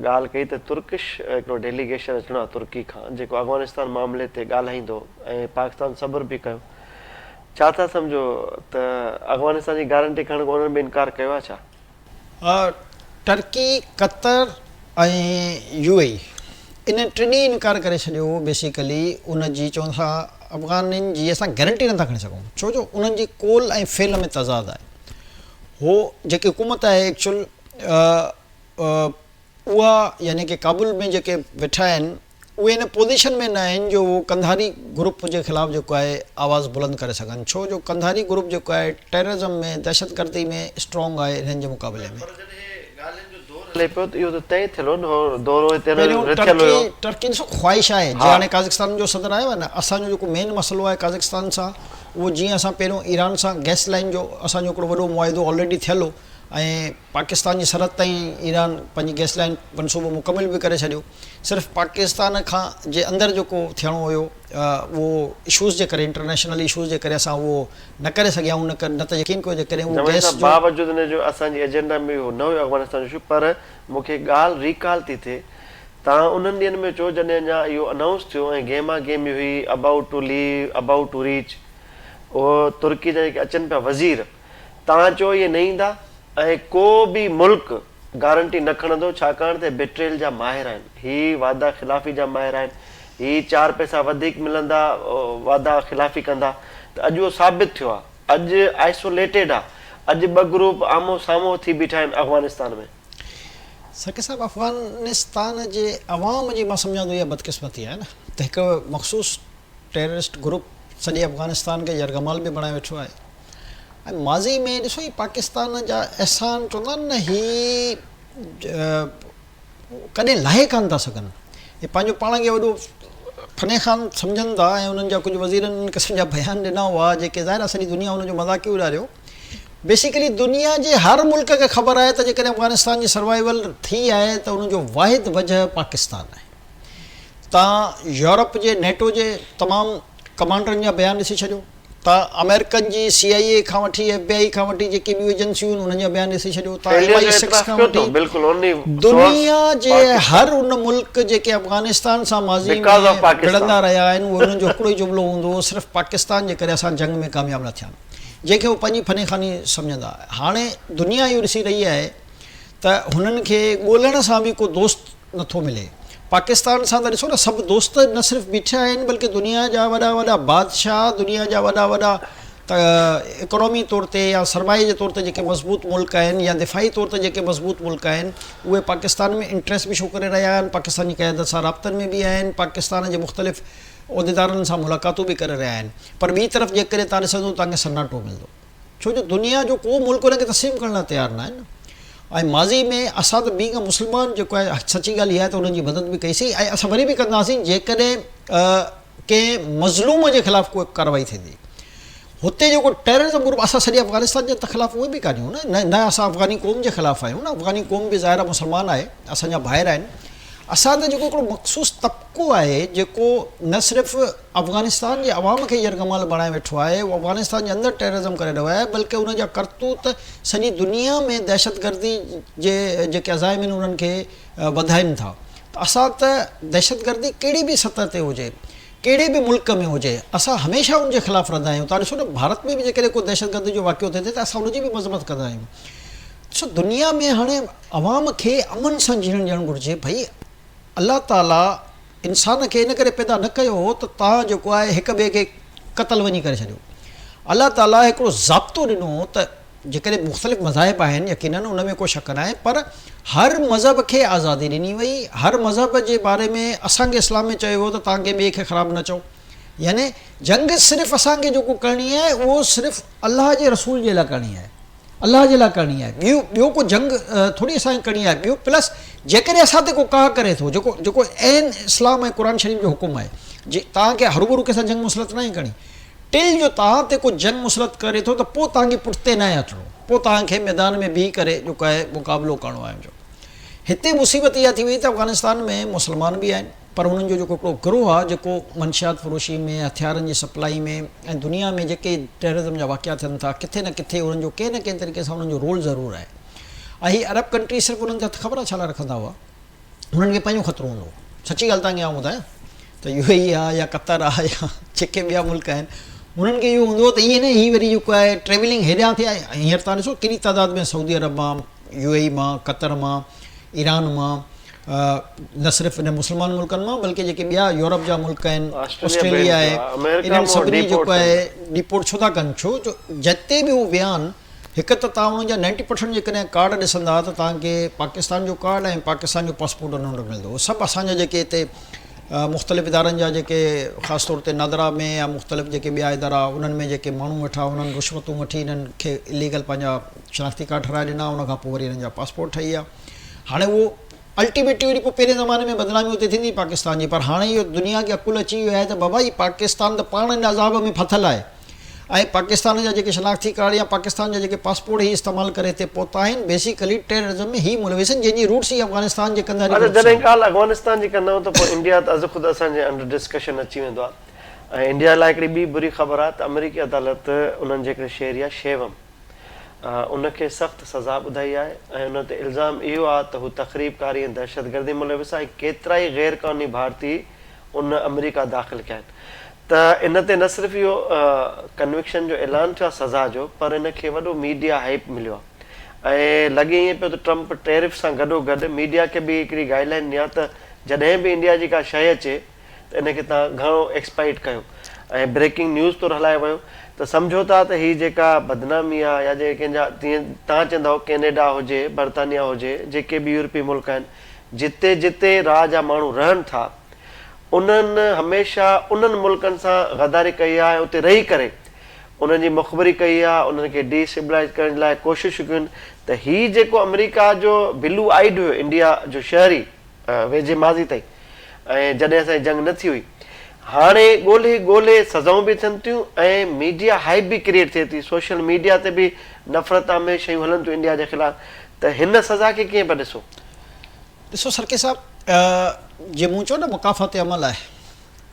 ॻाल्हि कई त तुर्किश हिकिड़ो डेलीगेशन अचिणो आहे तुर्की खां जेको अफ़गानिस्तान मामले ते ॻाल्हाईंदो ऐं पाकिस्तान सब्र बि कयो। छा था सम्झो त अफ़गानिस्तान जी गारंटी खणण खां उन्हनि बि इनकार कयो आहे छा? टर्की, कतर ऐं UAE इन टिनी इनकार करे छॾियो बेसिकली उन जी, चवनि था अफ़गाननि जी असां गारंटी नथा खणी सघूं, छो जो उन्हनि जी कोल ऐं फेल में तज़ाद आहे। हो जेकी हुकूमत आहे एक्चुअल उहा यानी कि काबुल में जेके वेठा आहिनि उहे इन पोज़ीशन में न आहिनि जो उहो कंधारी ग्रुप जे ख़िलाफ़ु जेको आहे आवाज़ु बुलंद करे सघनि, छो जो कंधारी ग्रुप जेको आहे टेररिज़म में दहशतगर्दी में स्ट्रॉन्ग आहे हिननि जे मुक़ाबले में। टर्की ॾिसो ख़्वाहिश आहे, जीअं हाणे काज़ाकिस्तान जो सदर आयो आहे न, असांजो जेको मेन मसइलो आहे काज़ाकिस्तान सां उहो जीअं असां पहिरियों ईरान सां गैस लाइन जो असांजो हिकिड़ो वॾो मुआइदो ऑलरेडी थियल हो ऐं पाकिस्तान जी सरहद ताईं ईरान पंहिंजी गैस लाइन मनसूबो मुकमिल बि करे छॾियो, सिर्फ़ु पाकिस्तान खां जे अंदरि जेको थियणो हुयो उहो इशूज़ जे करे, इंटरनेशनल इशूज़ जे करे असां उहो न करे सघिया आहियूं, न त यकीन कयो जे करे उहो गैस जो बावजूदि हिनजो असांजी एजेंडा में न हुयो अफ़गानिस्तान जो, पर मूंखे ॻाल्हि रिकॉल थी थिए तव्हां उन्हनि ॾींहंनि में चओ जॾहिं अञा इहो अनाउंस थियो ऐं गेमा गेम हुई about to leave, about to reach, उहो तुर्की जा जेके अचनि पिया वज़ीर, तव्हां चओ इहे न ईंदा ऐं को बि मुल्क गारंटी न खणंदो, छाकाणि त बिट्रेल जा माहिर आहिनि, ही वादा ख़िलाफ़ी जा माहिर आहिनि, ही 4 पैसा वधीक मिलंदा वादा ख़िलाफ़ी कंदा। त अॼु उहो साबित थियो आहे, अॼु आइसोलेटेड आहे, अॼु 2 ग्रुप आमो साम्हूं थी बीठा आहिनि अफ़गानिस्तान में। सके साहब अफ़गानिस्तान जे अवाम जी मां सम्झां थो इहा बदकिस्मती आहे न, त हिकु मख़सूस टेररिस्ट ग्रुप सॼे अफ़गानिस्तान खे यरगमाल बि बणाए वेठो आहे ऐं माज़ी में ॾिसो ही पाकिस्तान जा अहसान चवंदा आहिनि न, ही कॾहिं लाहे कान था सघनि, हे पंहिंजो पाण खे वॾो फने खान सम्झनि था ऐं उन्हनि जा कुझु वज़ीरनि क़िस्म जा बयान ॾिना हुआ जेके ज़ाहिर आहे सॼी दुनिया उनजो मज़ाक़ ई उॾारियो। बेसिकली दुनिया जे हर मुल्क खे ख़बर आहे त जेकॾहिं अफ़गानिस्तान जी सर्वाइवल थी आहे त उनजो वाहिद वजह पाकिस्तान आहे। तव्हां यूरोप जे नेटो जे तमामु कमांडरनि जा बयान ॾिसी छॾियो, अमेरिकन जी CIA खां वठी FBI खां वठी जेके ॿियूं एजेंसियूं आहिनि उन्हनि जा बयान ॾिसी छॾियो Failure जो MI6 एतिराफ़ खां कयो थो, वठी बिल्कुलु उन्ही दुनिया source जे पाकिस्तान। हर उन मुल्क जेके अफ़गानिस्तान सां माज़ी Because of में Pakistan. विढ़ंदा रहिया आहिनि उहो उन्हनि जो हिकिड़ो ई जुमिलो हूंदो हो, सिर्फ़ु पाकिस्तान जे करे असां जंग में कामयाबु न थिया जंहिंखे उहो पंहिंजी फनेखानी सम्झंदा। हाणे दुनिया इहो ॾिसी रही आहे त हुननि खे ॻोल्हण सां बि को दोस्त नथो मिले। पाकिस्तान सां त ॾिसो न सभु दोस्त न सिर्फ़ु बीठा आहिनि बल्कि दुनिया जा वॾा वॾा बादशाह, दुनिया जा वॾा वॾा त इकोनॉमी तौर ते या सरमाए जे तौर ते जेके मज़बूत मुल्क आहिनि या दिफ़ाई तौर ते जेके मज़बूत मुल्क आहिनि उहे पाकिस्तान में इंट्रस्ट बि शो करे रहिया आहिनि, पाकिस्तान जी क़यादत सां राब्तनि में बि आहिनि, पाकिस्तान जे मुख़्तलिफ़ उहिदेदारनि सां मुलाक़ातूं बि करे रहिया आहिनि। पर ॿी तरफ़ जेकॾहिं तव्हां ॾिसंदो तव्हांखे सन्नाटो मिलंदो, छो जो दुनिया जो को मुल्क उनखे तस्लीम करण लाइ तयारु न आहे न। ऐं माज़ी में असां त बींग मुस्लमान जेको आहे सची ॻाल्हि इहा आहे त उन्हनि जी मदद बि कईसीं ऐं असां वरी बि कंदासीं जेकॾहिं कंहिं मज़लूम जे ख़िलाफ़ु कोई कार्रवाई थींदी। हुते जेको टेररिज़म ग्रुप असां सॼे अफ़गानिस्तान जे ख़िलाफ़ु उहे बि कान्हियूं न असां अफ़गानी क़ौम जे ख़िलाफ़ु आहियूं न, अफ़गानी क़ौम बि ज़ाहिर मुस्लमान आहे, असांजा भाइर आहिनि। असां त जेको हिकिड़ो मख़सूस तबिको आहे जेको न सिर्फ़ु अफ़गानिस्तान जे अवाम खे यरगमाल बणाए वेठो आहे, उहो अफ़गानिस्तान जे अंदरि टेररिज़म करे रहियो आहे, बल्कि उन जा करतूत सॼी दुनिया में दहशतगर्दी जे जेके अज़ाइम आहिनि उन्हनि खे वधाइनि था। असां त दहशतगर्दी कहिड़ी बि सतह ते हुजे, कहिड़े बि मुल्क में हुजे, असां हमेशह उनजे ख़िलाफ़ु रहंदा आहियूं। तव्हां ॾिसो न भारत में बि जेकॾहिं को दहशतगर्दी जो वाक़ियो थिए त असां उनजी बि मज़म्मत कंदा आहियूं। ॾिसो दुनिया में हाणे अवाम खे अमन सां जीअण ॾियणु घुरिजे। भई अलाह ताला इंसान खे इन करे पैदा न कयो हो त तव्हां जेको आहे हिक ॿिए खे क़तल वञी करे छॾियो। अलाह ताला हिकिड़ो ज़ाब्तो ॾिनो त जेकॾहिं मुख़्तलिफ़ मज़ाहिब आहिनि यकीननि उन में को शक न आहे, पर हर मज़हब खे आज़ादी ॾिनी वई। हर मज़हब जे बारे में असांखे इस्लाम में चयो वियो त तव्हां कंहिं ॿिए खे ख़राबु न चओ। यानी जंग सिर्फ़ु असांखे जेको करणी आहे उहो सिर्फ़ु अलाह जे रसूल जे लाइ करणी आहे, अलाह जे लाइ करणी आहे। ॿियो को जंग थोरी असांखे करणी आहे। ॿियो प्लस जेकॾहिं असां ते को काह करे थो, जेको ऐन इस्लाम ऐं क़ुर शरीफ़ जो हुकुम आहे, जे तव्हांखे हरूभरू कंहिंसां जंग मुसलत न आहे करणी। टिल जो तव्हां ते को जंग मुसलत करे थो त पोइ तव्हांखे पुठिते न आहे अचिणो, पोइ तव्हांखे मैदान में बीह करे जेको आहे मुक़ाबिलो करिणो आहे। जो हिते मुसीबत इहा थी वई त अफ़गानिस्तान में मुस्लमान बि आहिनि, पर उन्हनि जो जेको हिकिड़ो गिरोह आहे जेको मंशियात फ़रोशी में, हथियारनि जी सप्लाई में ऐं दुनिया में जेके टेररिज़म जा वाक़िया थियनि था, किथे न किथे उन्हनि जो कंहिं न कंहिं तरीक़े सां उन्हनि जो रोल ज़रूरु आहे। ऐं हीअ अरब कंट्री सिर्फ़ु उन्हनि खे हथु ख़बर आहे छा लाइ रखंदा हुआ, उन्हनि खे पंहिंजो ख़तरो हूंदो। सची ॻाल्हि तव्हांखे आउं ॿुधायां त UAE आहे या कतर आहे या जेके ॿिया मुल्क आहिनि, उन्हनि खे इहो हूंदो त इहे न हीअ वरी जेको आहे ट्रेवलिंग हेॾां थिए। हींअर तव्हां ॾिसो केॾी तइदाद में सऊदी अरब मां, UAE मां, कतर मां, ईरान मां, न सिर्फ़ु इन मुस्लमान मुल्कनि मां बल्कि जेके ॿिया यूरोप जा मुल्क आहिनि, ऑस्ट्रेलिया आहे, इन्हनि सभिनी जेको आहे डिपोर्ट छो था कनि, छो जो जिते बि उहे विया आहिनि हिकु त तव्हां उन्हनि जा 90% जेकॾहिं कार्ड ॾिसंदा त तव्हांखे पाकिस्तान जो कार्ड ऐं पाकिस्तान जो पासपोर्ट उन्हनि वटि मिलंदो। सभु असांजा जेके हिते मुख़्तलिफ़ इदारनि जा जेके ख़ासि तौर ते नादरा में या मुख़्तलिफ़ जेके ॿिया इदारा उन्हनि में जेके माण्हू वेठा उन्हनि रिश्वतूं वठी इन्हनि खे इलीगल पंहिंजा शनाख़्ती कार्ड ठाराए ॾिना, उनखां पोइ वरी हिननि जा पासपोर्ट ठही विया। हाणे उहो अल्टीमेटली वरी पोइ पहिरें ज़माने में बदनामी उते थींदी पाकिस्तान जी, पर हाणे इहो दुनिया खे अकुलु अची वियो आहे त बाबा ही पाकिस्तान त पाण इन अज़ाब में फथल आहे ऐं पाकिस्तान जा जेके शनाख़्ती कार्ड या पाकिस्तान जा जेके पासपोर्ट ही इस्तेमालु करे हिते पहुता आहिनि, बेसिकली टेररिज़म में ही मुलविस आहिनि जंहिंजी रूट्स ई अफ़गानिस्तान जे कंदा जॾहिं ॻाल्हि अफ़गानिस्तान जी कंदा आहियूं त पोइ इंडिया त अॼु ख़ुदि असांजे अंडर डिस्कशन अची वेंदो आहे। ऐं इंडिया लाइ हिकिड़ी ॿी बुरी ख़बर आहे त अमेरिकी अदालत उन्हनि जे हिकिड़े शहरी आहे शेवम, उनखे सख़्तु सज़ा ॿुधाई आहे ऐं उन ते इल्ज़ाम इहो आहे त हू तक़रीबकारी ऐं दहशतगर्दी मुलविस आहे। केतिरा ई गैर क़ानूनी भारती उन अमेरिका दाख़िल कया आहिनि। त इन ते न सिर्फ़ु इहो कन्विक्शन जो ऐलान थियो आहे सज़ा जो, पर इनखे वॾो मीडिया हाइप मिलियो आहे ऐं लॻे ईअं पियो त ट्रम्प टेरिफ सां गॾोगॾु मीडिया खे बि हिकिड़ी गाइडलाइन ॾिया त जॾहिं बि इंडिया जी का शइ अचे त इनखे तव्हां घणो एक्सपाइट कयो। ऐं ब्रेकिंग न्यूज़ तौरु हलायो वियो त सम्झो था त हीअ जेका बदनामी आहे या जे कंहिंजा तीअं तव्हां चवंदा कैनेडा हुजे, बर्तानिया हुजे, जेके बि यूरोपी मुल्क आहिनि, जिते जिते राह जा माण्हू रहनि था उन्हनि हमेशह उन्हनि मुल्कनि सां गदारी कई आहे, उते रही करे उन्हनि जी मुख़बरी कई आहे, उन्हनि खे डिस्टेबलाइज़ करण लाइ कोशिशूं कयूं। त हीअ जेको अमेरिका जो बिलू आइड हुयो इंडिया जो शहरी वेझे माज़ी ताईं, ऐं जॾहिं असांजी जंग न थी हुई, हाणे ॻोल्हे ॻोल्हे सज़ाऊं बि थियनि थियूं ऐं मीडिया हाइप बि क्रिएट थिए थी। सोशल मीडिया ते बि नफ़रत में शयूं हलनि थियूं इंडिया जे ख़िलाफ़। त हिन सज़ा खे कीअं पिया ॾिसो सरके साहब, जे मूं चयो न मुकाफ़ात अमल आहे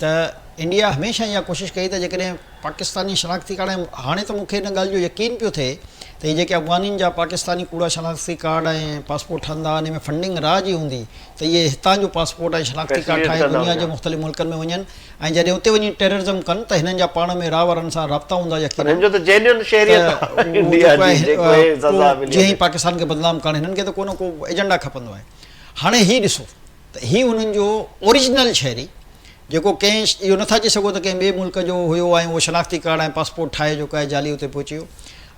त इंडिया हमेशह इहा कोशिशि कई त जेकॾहिं पाकिस्तानी शनाख़ती कार्ड ऐं हाणे त मूंखे हिन ॻाल्हि जो यकीन पियो थिए त हीअ जेके अफ़गानियुनि जा पाकिस्तानी कूड़ा शनाख़ती कार्ड ऐं पासपोर्ट ठहंदा इन में फंडिंग राह जी हूंदी त इहे हितां जो पासपोर्ट ऐं शनाख़ती कार्ड ठाहे दुनिया जे मुख़्तलिफ़ मुल्कनि में वञनि ऐं जॾहिं उते वञी टेररिज़म कनि त हिननि जा पाण में राह वारनि सां राब्ता हूंदा जीअं ई पाकिस्तान खे बदनाम करणु हिननि खे त को न को एजेंडा खपंदो आहे। हाणे हीउ ॾिसो त हीउ हुननि जो ओरिजिनल शहरी जेको कंहिं इहो नथा चई सघो त कंहिं ॿिए मुल्क जो हुयो ऐं उहो शनाख़ती कार्ड ऐं पासपोर्ट ठाहे जेको आहे जाली उते पहुची वियो।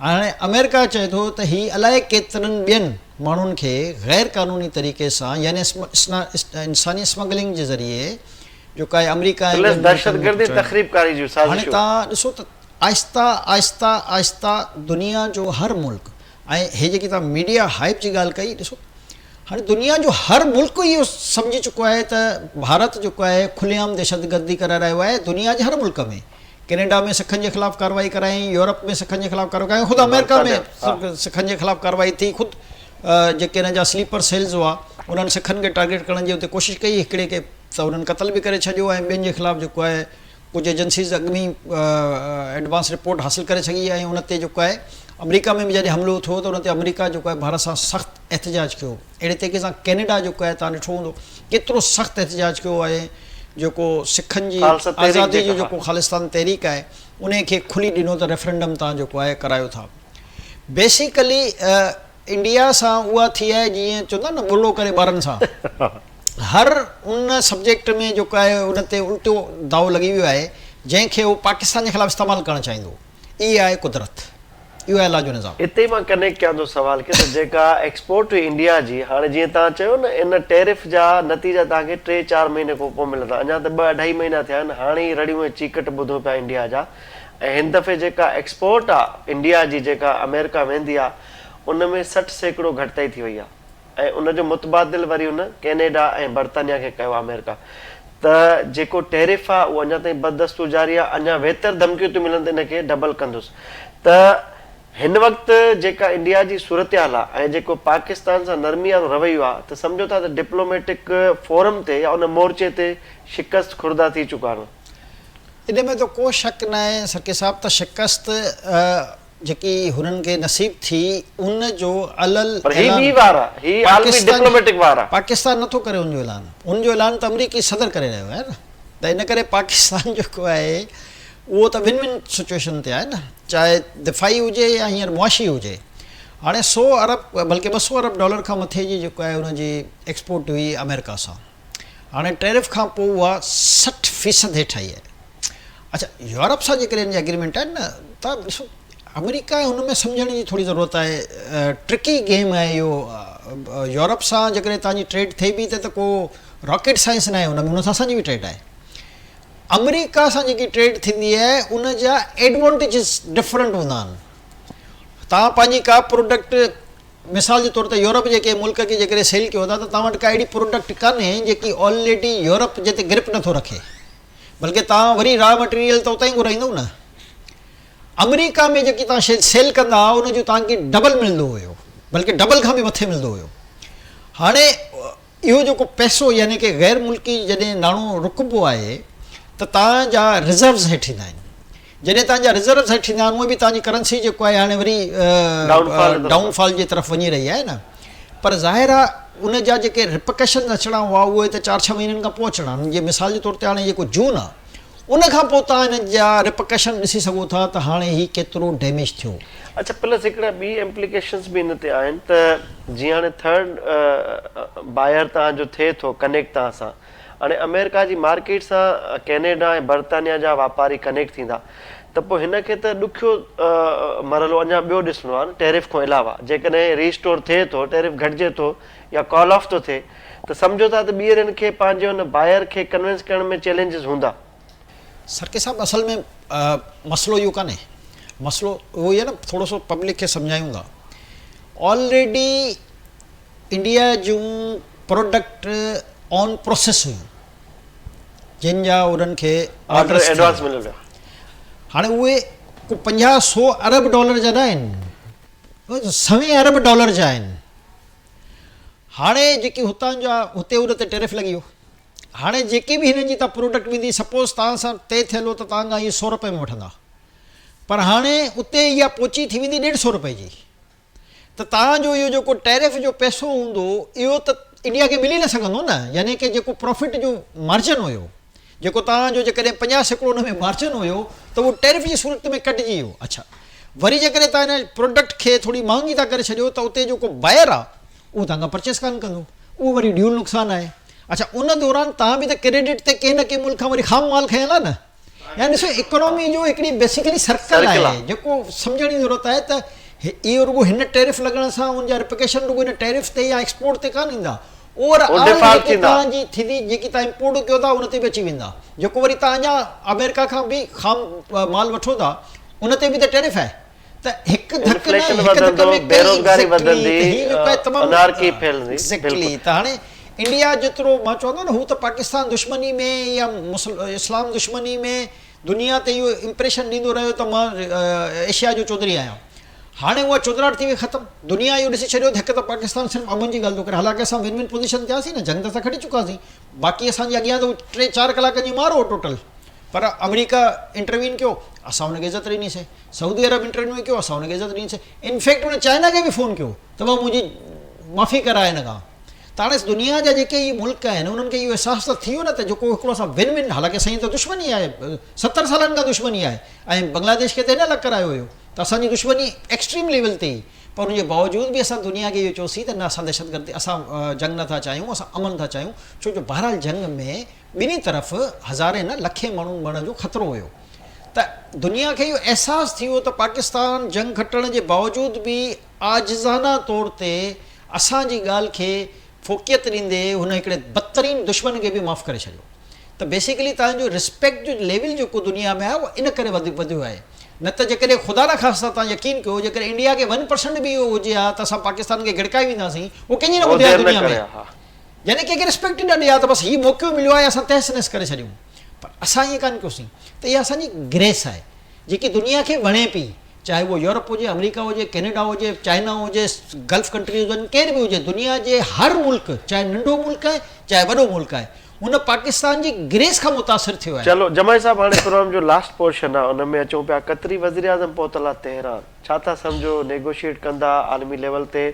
हाणे अमेरिका चए थो त हीउ अलाए केतिरनि ॿियनि माण्हुनि खे ग़ैर क़ानूनी तरीक़े सां यानी इंसानी स्मगलिंग जे ज़रिए जेको आहे अमेरिका हाणे तव्हां ॾिसो त आहिस्ता आहिस्ता आहिस्ता दुनिया जो हर मुल्क ऐं हे जेकी तव्हां मीडिया हाइप जी ॻाल्हि कई ॾिसो हाणे दुनिया जो हर मुल्क इहो सम्झी चुको आहे त भारत जेको आहे खुलेआम दहशतगर्दी करे रहियो आहे दुनिया जे हर मुल्क में। कैनेडा में सिखनि जे ख़िलाफ़ु कार्रवाई कराई, यूरोप में सिखनि जे ख़िलाफ़ु कार्रवाई कराई, ख़ुदि अमेरिका में सिखनि जे ख़िलाफ़ु कार्रवाई थी। ख़ुदि जेके हिन जा स्लीपर सेल्स हुआ उन्हनि सिखनि खे टारगेट करण जी उते कोशिशि कई, हिकिड़े खे त उन्हनि क़तल बि करे छॾियो ऐं ॿियनि जे ख़िलाफ़ु जेको आहे कुझु एजेंसीज़ अॻु में एडवांस रिपोर्ट हासिलु करे सघी ऐं उन ते जेको आहे अमेरिका में बि जॾहिं हमिलो थियो त उन ते अमेरिका जेको आहे भारत सां सख़्तु एहतजाज कयो। अहिड़े तरीक़े सां कैनेडा जेको आहे तव्हां ॾिठो हूंदो केतिरो सख़्तु एहतजाज कयो आहे जेको सिखनि जी आज़ादी जो जेको ख़ालिस्तान तहरीक आहे उन खे खुली ॾिनो त रेफरेंडम तव्हां जेको आहे करायो था। बेसिकली इंडिया सां उहा थी आहे जीअं चवंदा न बुलो करे ॿारनि सां हर उन सब्जेक्ट में जेको आहे उन ते उल्टो दाव लॻी वियो आहे जंहिंखे उहो पाकिस्तान जे ख़िलाफ़ु इस्तेमालु करणु चाहींदो। इहा आहे कुदरत, इहो आहे अलाह जो निज़ाम। हिते मां कनेक्ट कयां थो सवाल खे त जेका एक्सपोर्ट हुई इंडिया जी हाणे जीअं तव्हां चयो न इन टेरिफ जा नतीजा तव्हांखे 3-4 महीने खां पोइ मिलंदा। अञा त 2-2.5 महीना थिया आहिनि, हाणे ई रड़ियूं ऐं चीकट ॿुधो पिया इंडिया जा। ऐं हिन दफ़े जेका एक्सपोर्ट आहे इंडिया जी जेका अमेरिका वेंदी आहे उन में 60% घटिताई थी वई आहे ऐं उनजो मुतबादिल वरी उन कैनेडा ऐं बर्तानिया खे कयो आहे अमेरिका। त जेको टेरिफ आहे उहो अञा ताईं बदस्तूर जारी आहे, अञा बहितर धमकियूं थियूं मिलनि त इनखे डबल कंदुसि। त हिन वक़्तु जेका इंडिया जी सूरत हाल आहे ऐं जेको पाकिस्तान सां नरमी वारो रवैयो आहे त सम्झो था त डिप्लोमेटिक फोरम ते या उन मोर्चे ते शिकस्त खुर्दा थी चुका आहिनि। इन में त को शक न आहे सरके साहब त शिकस्त जेकी हुननि खे नसीब थी उन जो पाकिस्तान नथो करे उनजो ऐलान, उनजो ऐलान त अमरीकी सदर करे रहियो आहे न। त इन करे पाकिस्तान जेको आहे उहो त विन विन सिचुएशन ते आहे न, चाहे दिफ़ाई हुजे या हींअर मुआशी हुजे। हाणे 100 अरब बल्कि $200 खां मथे जी जेको आहे हुनजी एक्सपोर्ट हुई अमेरिका सां। हाणे टेरिफ खां पोइ उहा 60% हेठि आई आहे। अच्छा यूरोप सां जेकॾहिं हिन जा एग्रीमेंट आहिनि न तव्हां ॾिसो अमेरिका ऐं हुन में सम्झण जी थोरी ज़रूरत आहे। ट्रिकी गेम आहे इहो। यूरोप सां जेकॾहिं तव्हांजी ट्रेड थिए बि त को रॉकेट साइंस न आहे हुन में, हुन सां असांजी बि ट्रेड आहे। अमेरिका सां जेकी ट्रेड थींदी आहे उन जा एडवांटेजिस डिफरेंट हूंदा आहिनि। तव्हां पंहिंजी का प्रोडक्ट मिसाल जे तौर ते यूरोप जेके मुल्क खे जेकॾहिं सेल कयो था त तव्हां वटि का अहिड़ी प्रोडक्ट कान्हे जेकी ऑलरेडी यूरोप जे ते ग्रिप नथो रखे, बल्कि तव्हां वरी रॉ मटीरियल त उतां ई घुराईंदव न। अमेरिका में जेकी तव्हां शइ सेल कंदा उनजो तव्हांखे डबल मिलंदो हुयो, बल्कि डबल खां बि मथे मिलंदो हुयो। हाणे इहो जेको पैसो यानी कि गैर मुल्की जॾहिं नाणो रुकबो आहे त तव्हांजा रिज़र्व्स हेठि ईंदा आहिनि। जॾहिं तव्हांजा रिज़र्व्स हेठि ईंदा आहिनि उहे बि तव्हांजी करंसी जेको आहे हाणे वरी डाउनफॉल जी तरफ़ वञी रही आहे न। पर ज़ाहिर आहे उन जा जेके रिपकशन अचणा हुआ उहे त 4-6 महीननि खां पोइ अचणा आहिनि। जीअं मिसाल जे तौर ते हाणे जेको जून आहे उन खां पोइ तव्हां हिन जा रिपकशन ॾिसी सघो था त हाणे हीउ केतिरो डैमेज थियो। अच्छा प्लस हिकिड़ा ॿी इम्प्लीकेशन्स बि हिन ते आहिनि त जीअं हाणे थर्ड बायर तव्हांजो थिए थो कनेक्ट तव्हां सां, हाणे अमेरिका जी मार्केट सां कैनेडा ऐं बर्तानिया जा वापारी कनेक्ट थींदा त पोइ हिन खे त ॾुखियो मरहलो अञा ॿियो ॾिसणो आहे न टेरिफ खां अलावा। जेकॾहिं रीस्टोर थिए थो, टेरिफ घटिजे थो या कॉल ऑफ थो थिए त सम्झो था त ॿीहरनि खे पंहिंजे हुन बायर खे कन्विंस करण में चैलेंजिस हूंदा। सरके साहब असल में मसलो इहो कान्हे, मसलो उहो ई आहे न थोरो सो पब्लिक खे सम्झायूं था। ऑलरेडी इंडिया जूं प्रोडक्ट ऑन प्रोसेस हुयूं जिन जा उन्हनि खे ऑर्डर एडवांस मिलियो। हाणे उहे को 50-100 अरब डॉलर जा न आहिनि, 100 अरब डॉलर जा आहिनि। हाणे जेकी हुतां जा हुते उन ते टेरिफ लॻी वियो हाणे जेकी बि हिन जी तव्हां प्रोडक्ट वेंदी सपोज़ तव्हां सां तय थियल हो त तव्हां खां इहे 100 रुपए में वठंदा, पर हाणे उते इहा पोची थी वेंदी 150 रुपए जी, त तव्हांजो इहो जेको टैरिफ जो पैसो हूंदो इहो त इंडिया खे मिली न सघंदो न, यानी कि जेको प्रॉफिट जो मार्जिन हुयो, जेको तव्हांजो जेकॾहिं 50% हुन में मार्जिन हुयो त उहो टैरिफ जी सूरत में कटिजी वियो। अच्छा, वरी जेकॾहिं तव्हां हिन प्रोडक्ट खे थोरी महांगी था करे छॾियो त उते जेको बायर आहे उहो तव्हां खां परचेस कान कंदो, उहो वरी ड्यूल नुक़सानु आहे। अच्छा, उन दौरान तव्हां बि त क्रेडिट ते कंहिं न कंहिं मुल्क खां वरी खाम माल खयल आहे न, यानी ॾिसो इकोनॉमी जो हिकिड़ी बेसिकली सर्कल आहे जेको सम्झण जी ज़रूरत आहे त इहो रुॻो हिन टैरिफ लॻण सां उनजा रिप्लिकेशन रुॻो हिन टैरिफ ते या एक्सपोर्ट ते कान ईंदा, तव्हांजी थींदी जेकी तव्हां इम्पोर्ट कयो था उन ते बि अची वेंदा, जेको वरी तव्हां अञा अमेरिका खां बि खाम माल वठो था उन ते बि त टैरिफ आहे। त हिकु धक त हाणे इंडिया जेतिरो मां चवंदो न हू त पाकिस्तान दुश्मनी में या इस्लाम दुश्मनी में दुनिया ते इहो इम्प्रेशन ॾींदो रहियो त मां एशिया जो चौधरी आहियां, हाणे उहा चौधराहट थी वई ख़तमु, दुनिया इहो ॾिसी छॾियो त हिकु त पाकिस्तान सिर्फ़ु अमन जी ॻाल्हि थो करे, हालांकि असां विन विन पोज़ीशन थियासीं न, जंग त असां खटी चुकासीं, बाक़ी असांजे अॻियां त 3-4 कलाकनि जी मार हो टोटल, पर अमेरिका इंटरवीन कयो असां हुनखे इज़त ॾिनीसीं, सऊदी अरब इंटरवीन कयो असां हुनखे इज़त ॾिनीसीं, इनफैक्ट हुन चाइना खे बि फ़ोन कयो त मां मुंहिंजी माफ़ी कराए हिन खां। त हाणे दुनिया जा जेके इहे मुल्क आहिनि उन्हनि खे इहो अहसासु त थियो न त जेको हिकिड़ो असां विन विन, हालांकि असांजी त दुश्मनी आहे 70 सालनि खां दुश्मनी आहे ऐं बांग्लादेश खे त हिन लाइ करायो हुयो त असांजी दुश्मनी एक्सट्रीम लेवल ते ई, पर उनजे बावजूद बि असां दुनिया खे इहो चयोसीं त न असां दहशतगर्द असां जंग नथा चाहियूं, असां अमन था चाहियूं, छो जो बहरहाल जंग में ॿिन्ही तरफ़ हज़ारे न लखे माण्हू मरण जो ख़तरो हुयो। त दुनिया खे इहो अहसासु थियो त पाकिस्तान जंग खटण जे बावजूद बि आजिज़ाना तौर ते असांजी ॻाल्हि खे फ़ोकियत ॾींदे हुन हिकिड़े बदतरीन दुश्मन खे बि माफ़ु करे छॾियो। त बेसिकली तव्हांजो रिस्पेक्ट जो लेवल जेको दुनिया में आहे उहो इन करे वधियो आहे, न त जेकॾहिं ख़ुदा न ख़ासिता तव्हां यकीन कयो जेकॾहिं इंडिया खे 1% बि इहो हुजे हा त असां पाकिस्तान खे गिड़काए वेंदासीं, उहो कंहिंजी न ॿुधे दुनिया में, यानी कंहिंखे रिस्पेक्ट ई न ॾिए हा त बसि हीउ मौक़ो मिलियो आहे असां तहस नहस करे छॾियूं, पर असां ईअं कान कयोसीं। त इहा असांजी ग्रेस आहे जेकी दुनिया खे वणे पई, चाहे उहो यूरोप हुजे, अमेरिका हुजे, कैनेडा हुजे, चाइना हुजे, गल्फ कंट्रीज़ हुजनि, केर बि हुजे, दुनिया जे हर मुल्क चाहे नंढो मुल्क आहे चाहे वॾो मुल्क आहे उन पाकिस्तान जी ग्रेस खां मुतासिर थियो आहे। चलो जमाई साहब, हाणे प्रोग्राम जो लास्ट पोर्शन आहे, उन में अचूं पिया कतरी वज़ीर आज़म पहुतल आहे तेहरान, छा था सम्झो नेगोशिएट कंदा आलमी लेवल ते,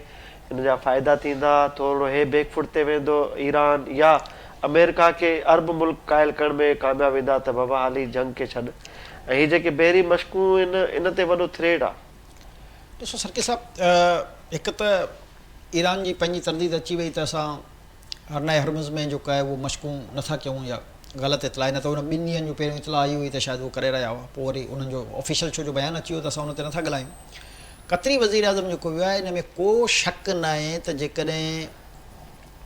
हिन जा फ़ाइदा थींदा, थोरो हे बैकफुट ते वेंदो ईरान, या अमेरिका खे अरब मुल्क क़ाइल करण में कामयाबु वेंदा त बाबा हाली जंग खे छॾ, ऐं हीअ जेके बहिरी मश्कूं आहिनि इन ते वॾो थ्रेड आहे। ॾिसो सरके साहब, हिकु त ईरान जी पंहिंजी तरदीद अची वई त असां हरनाए हरमज़ में जेको आहे उहो मश्कूं नथा कयूं या ग़लति इतला, न त हुन 2 ॾींहंनि जो पहिरियों इतला आई हुई त शायदि उहो करे रहिया हुआ, पोइ वरी उन्हनि जो ऑफिशियल छो जो बयानु अची वियो त असां हुन ते नथा ॻाल्हायूं। कतरी वज़ीर आज़म जेको वियो आहे इन में को शक न आहे त जेकॾहिं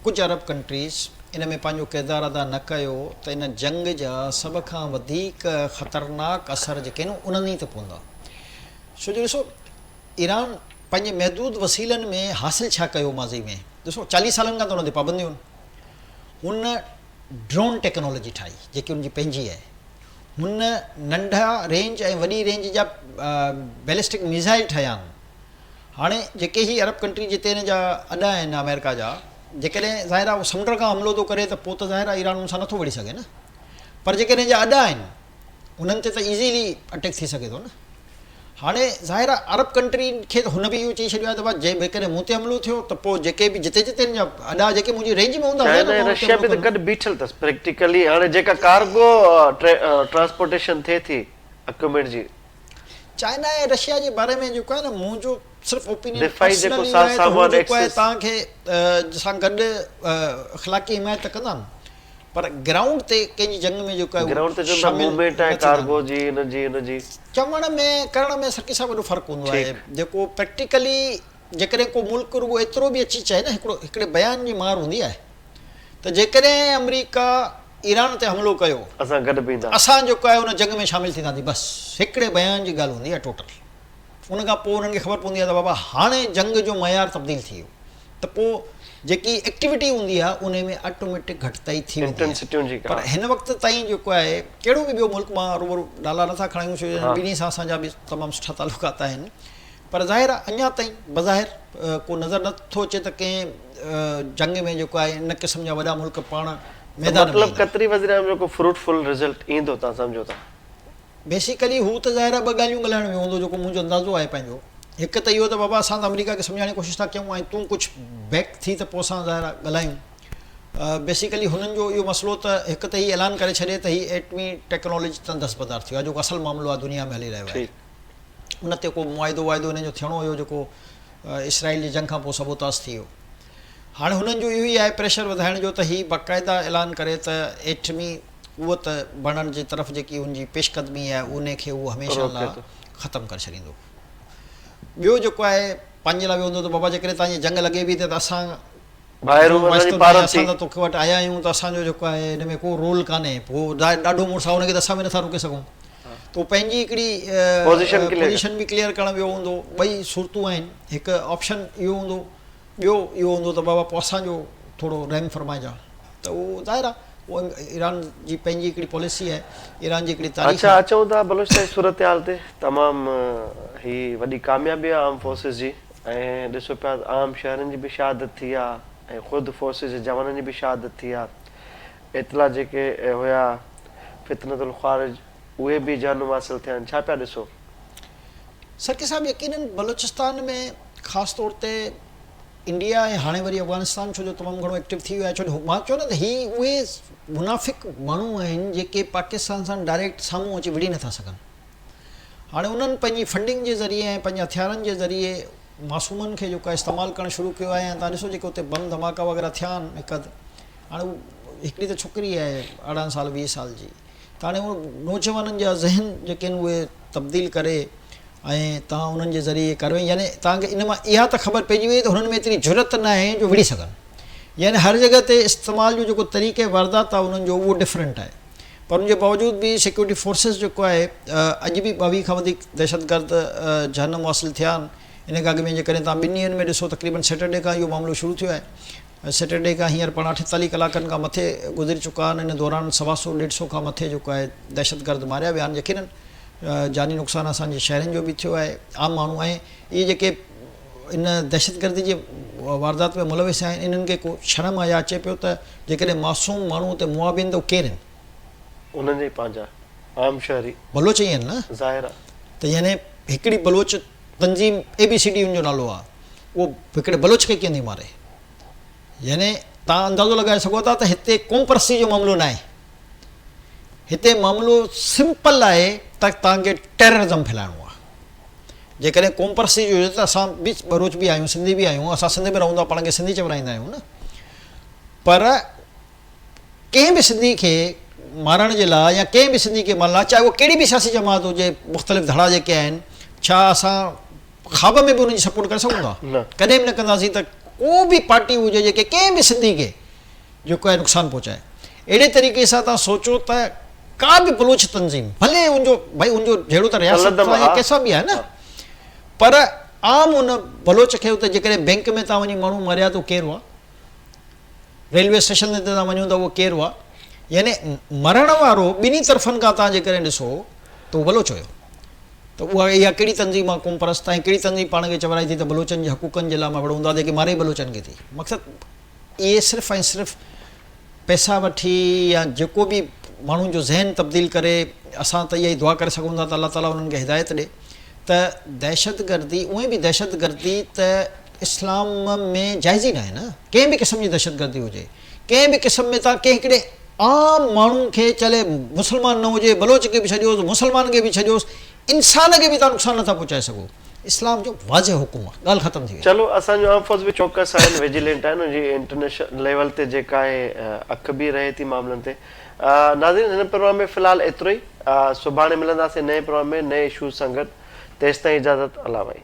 कुझु अरब कंट्रीज़ इन में पंहिंजो किरदारु अदा न कयो त इन जंग जा सभ खां वधीक ख़तरनाक असर जेके आहिनि उन्हनि ई ते पवंदा, छो जो ॾिसो ईरान पंहिंजे महदूद वसीलनि में हासिलु छा कयो माज़ी में, ॾिसो 40 सालनि खां त हुन ते पाबंदियूं आहिनि, हुन ड्रोन टेक्नोलॉजी ठाही जेकी हुनजी पंहिंजी आहे, हुन नंढा रेंज ऐं वॾी रेंज जा बैलिस्टिक मिसाइल ठाहिया आहिनि। हाणे जेके ही अरब कंट्री जिते हिन जा अॾा आहिनि अमेरिका जा, जेकॾहिं ज़ाहिर आहे उहो समुंड खां हमिलो थो करे त पोइ त ज़ाहिर आहे ईरान हुन सां नथो वड़ी सघे न, पर जेके हिन जा अॾा आहिनि उन्हनि ते त ईज़ीली अटैक थी सघे थो न। हाणे ज़ाहिर आहे अरब कंट्री खे त हुन बि इहो चई छॾियो आहे त भाई जेकॾहिं मूं ते हमिलो थियो त पोइ जेके बि जिते जिते हिन जा अॾा जेके मुंहिंजी रेंज में हूंदा रशिया बि त गॾु बीठल अथसि प्रैक्टिकली, हाणे जेका कार्गो ट्रांसपोर्टेशन थिए थी इक्विपमेंट जी, चाइना ऐं रशिया जे बारे में जेको आहे न मुंहिंजो सिर्फ़ु ओपिनियन तव्हांखे सां गॾु अख़लाक़ी हिमायत कंदा आहिनि, पर ग्राउंड ते कंहिंजी जंग में जेको आहे चवण में करण में सरकी साहब वॾो फ़र्क़ु हूंदो आहे, जेको प्रैक्टिकली जेकॾहिं को मुल्क रुॻो एतिरो बि अची चए न हिकिड़े बयान जी मार हूंदी आहे त जेकॾहिं अमेरिका ईरान ते हमिलो कयो असां गॾु बीहंदा, असां जेको आहे हुन जंग में शामिलु थींदासीं, बसि हिकिड़े बयान जी ॻाल्हि हूंदी आहे टोटल। उन खां पोइ उन्हनि खे ख़बर पवंदी आहे त बाबा हाणे जंग जो मयार तब्दील थी वियो, त पोइ जेकी एक्टिविटी हूंदी आहे उन में ऑटोमेटिक घटिताई थी वेंदी आहे। पर हिन वक़्तु ताईं जेको आहे कहिड़ो बि ॿियो मुल्क मां रूबरू नाला नथा खणायूं छो जो ॿिन्ही सां असांजा बि तमामु सुठा तालुकात आहिनि, पर ज़ाहिर आहे अञा ताईं बज़ाहिर को नज़र नथो अचे त कंहिं जंग में जेको आहे इन क़िस्म जा वॾा मुल्क पाण मैदान में मतिलबु क़तरी वज़ीर जो को फ्रूटफुल रिज़ल्ट ईंदो तव्हां सम्झो था? बेसिकली हू त ज़ाहिर आहे ॿ ॻाल्हियूं ॻाल्हाइण में हूंदो जेको मुंहिंजो अंदाज़ो आहे पंहिंजो। हिकु त इहो त बाबा असां त अमेरिका खे सम्झाइण जी कोशिशि था कयूं ऐं तूं कुझु बैक थी त पोइ असां ज़ाहिर आहे ॻाल्हायूं। बेसिकली हुननि जो इहो मसइलो त हिकु त हीउ ऐलान करे छॾे त हीउ एटमी टेक्नोलॉजी तां दस्तबरदार थियो आहे जेको असल मामिलो आहे दुनिया में हली रहियो आहे। उन ते को मुआइदो वाइदो हिन जो थियणो हुयो जेको इसराइल जी जंग खां पोइ सबोताज़ थी वियो। हाणे हुननि जो इहो ई आहे प्रेशर वधाइण जो त हीउ बाक़ाइदा ऐलान करे त एटमी उहो त बणण जी तरफ़ जेकी हुनजी पेशकदमी आहे उन खे उहो हमेशह लाइ ख़तमु करे छॾींदो। ॿियो जेको आहे पंहिंजे लाइ हूंदो त बाबा जेकॾहिं तव्हांजी जंग लॻे बि त असां असां त तोखे वटि आया आहियूं त असांजो जेको आहे हिन में को रोल कान्हे, पोइ ॾाढो मुड़ुसु आहे हुनखे त असां बि नथा रोके सघूं। तो पंहिंजी हिकिड़ी पोज़ीशन बि क्लियर करणु वियो हूंदो। ॿई सूरतूं आहिनि। हिकु ऑप्शन इहो हूंदो, ॿियो इहो हूंदो त बाबा पोइ असांजो थोरो रहम फरमाइजा। त उहो ज़ाहिर आहे उहो ईरान जी पंहिंजी हिकिड़ी पॉलिसी आहे, ईरान जी हिकिड़ी तारीख़। अच्छा, अचूं था बलोचिस्तान जी सूरत हाल ते। तमामु ही वॾी कामयाबी आहे आर्म फोर्सिस जी, ऐं ॾिसो पिया आम शहरनि जी बि शहादत थी आहे ऐं ख़ुदि फोर्सिस जे जवाननि जी बि शहादत थी आहे। इतला जेके हुया फितनतुल ख़ारिज उहे बि जानूं हासिल थिया आहिनि। छा पिया ॾिसो? सरके साहिबु यकीनन बलोचिस्तान में ख़ासि तौर ते इंडिया ऐं हाणे वरी अफ़गानिस्तान छो जो तमामु घणो एक्टिव थी वियो आहे। छो जो मां चयो न त ही उहे मुनाफ़िक़ माण्हू आहिनि जेके पाकिस्तान सां डायरेक्ट साम्हूं अची विड़ी नथा सघनि। हाणे उन्हनि पंहिंजी फंडिंग जे ज़रिए ऐं पंहिंजे हथियारनि जे ज़रिए मासूमनि खे जेको आहे इस्तेमालु करणु शुरू कयो आहे। ऐं तव्हां ॾिसो जेके हुते बम धमाका वग़ैरह थिया आहिनि हिकु अधु। हाणे हिकिड़ी त छोकिरी आहे 18 साल 20 साल जी, त हाणे उहो नौजवाननि जा ज़हन जेके आहिनि उहे तब्दील करे ऐं तव्हां उन्हनि जे ज़रिए करवे, यानी तव्हांखे इन मां इहा त ख़बर पइजी वई त हुननि में एतिरी ज़रूरत न आहे जो विड़ी सघनि। यानी हर जॻह ते इस्तेमाल जो जेको तरीक़े वारदात आहे उन्हनि जो उहो डिफरेंट आहे। पर उनजे बावजूद बि सिक्योरिटी फोर्सिस जेको आहे अॼु बि 22 खां वधीक दहशतगर्द जनम हासिल थिया आहिनि। इन खां अॻु में जेकॾहिं तव्हां 2 ॾींहंनि में ॾिसो तक़रीबन सैटरडे खां इहो मामिलो शुरू थियो आहे। सैटरडे खां हींअर 48 कलाकनि खां मथे गुज़री चुका आहिनि। इन दौरान 125-150 खां मथे जेको आहे दहशतगर्द मारिया विया आहिनि। यकीनन जानी नुक़सानु असांजे शहरनि जो बि थियो आहे, आम माण्हू ऐं इहे जेके इन दहशतगर्दी जे वारदात में मुलविस आहिनि इन्हनि खे को शर्म आहे या अचे पियो त जेकॾहिं मासूम माण्हू हुते मुआबिन त उहे केरु आहिनि? उन्हनि जे पंहिंजा आम शहरी बलोच ई आहिनि न। ज़ाहिर आहे त यानी हिकिड़ी बलोच तंज़ीम ABCD जो नालो आहे, उहो हिकिड़े बलोच खे कीअं थी मारे? यानी तव्हां अंदाज़ो लॻाए सघो था त हिते कॉम्प्रसी जो मामिलो न आहे। हिते मामिलो सिंपल आहे त तव्हांखे टेररिज़म फैलाइणो आहे। जेकॾहिं कॉम्प्रसी जो हुजे त असां बि बलोच बि आहियूं, सिंधी बि आहियूं, असां सिंध में रहूं था, पाण खे सिंधी चवराईंदा आहियूं न। पर कंहिं बि सिंधी खे मारण जे लाइ या कंहिं बि सिंधी खे मारण लाइ, चाहे उहो कहिड़ी बि सियासी जमात हुजे, मुख़्तलिफ़ धड़ा जेके आहिनि, छा असां ख़्वाब में बि उनजी सपोर्ट करे सघूं था? कॾहिं बि न कंदासीं त को बि पार्टी हुजे जेके कंहिं बि सिंधी खे जेको आहे नुक़सानु पहुचाए। अहिड़े तरीक़े सां तव्हां सोचो त का बि बलोच तंज़ीम भले उनजो भई उनजो जहिड़ो त रियासत या कंहिंसां बि आहे न, पर आम उन बलोच खे उते जेकॾहिं बैंक में तव्हां वञी माण्हू मरिया त केरु आहे? रेलवे स्टेशन ते तव्हां वञो त उहो केरु आहे? यानी मरण वारो ॿिन्ही तरफ़नि खां तव्हां जेकॾहिं ॾिसो त उहो बलोच हुयो। त उहा इहा कहिड़ी तंज़ीम आहे कोमपरस्त ऐं कहिड़ी तंज़ीम पाण खे चवराई थी त बलोचनि जे हक़ूक़नि जे लाइ मां वड़ो हूंदा जेके मारे बलोचनि खे थी। मक़सदु इहे सिर्फ़ु ऐं सिर्फ़ु पैसा वठी या जेको बि माण्हुनि जो ज़हन तब्दील करे, असां त इहा ई दुआ करे सघूं था त अलाह ताला उन्हनि खे हिदायत ॾे त दहशतगर्दी, उहे बि दहशतगर्दी त इस्लाम में जाइज़ ई न आहे न। कंहिं बि क़िस्म जी दहशतगर्दी हुजे, कंहिं बि क़िस्म में तव्हां कंहिं हिकिड़े आम माण्हू खे चले मुस्लमान न हुजे, बलोच खे बि छॾियोसि, मुस्लमान खे बि छॾियोसि, इंसान खे बि तव्हां नुक़सानु नथा पहुचाए सघो। इस्लाम जो वाज़े हुकुम आहे, ॻाल्हि ख़तमु थी वई। चलो असांजो आर्म फोर्स बि चौकस आहिनि, विजिलेंट आहिनि, उनजी इंटरनेशनल लेवल ते जेका आहे अख बि रहे थी मामलनि ते। नाज़रीन, हिन प्रोग्राम में फ़िलहाल एतिरो ई। सुभाणे मिलंदासीं नए प्रोग्राम में नए इशूज़ सां गॾु। तेसिताईं इजाज़त, अल्लाह भाई।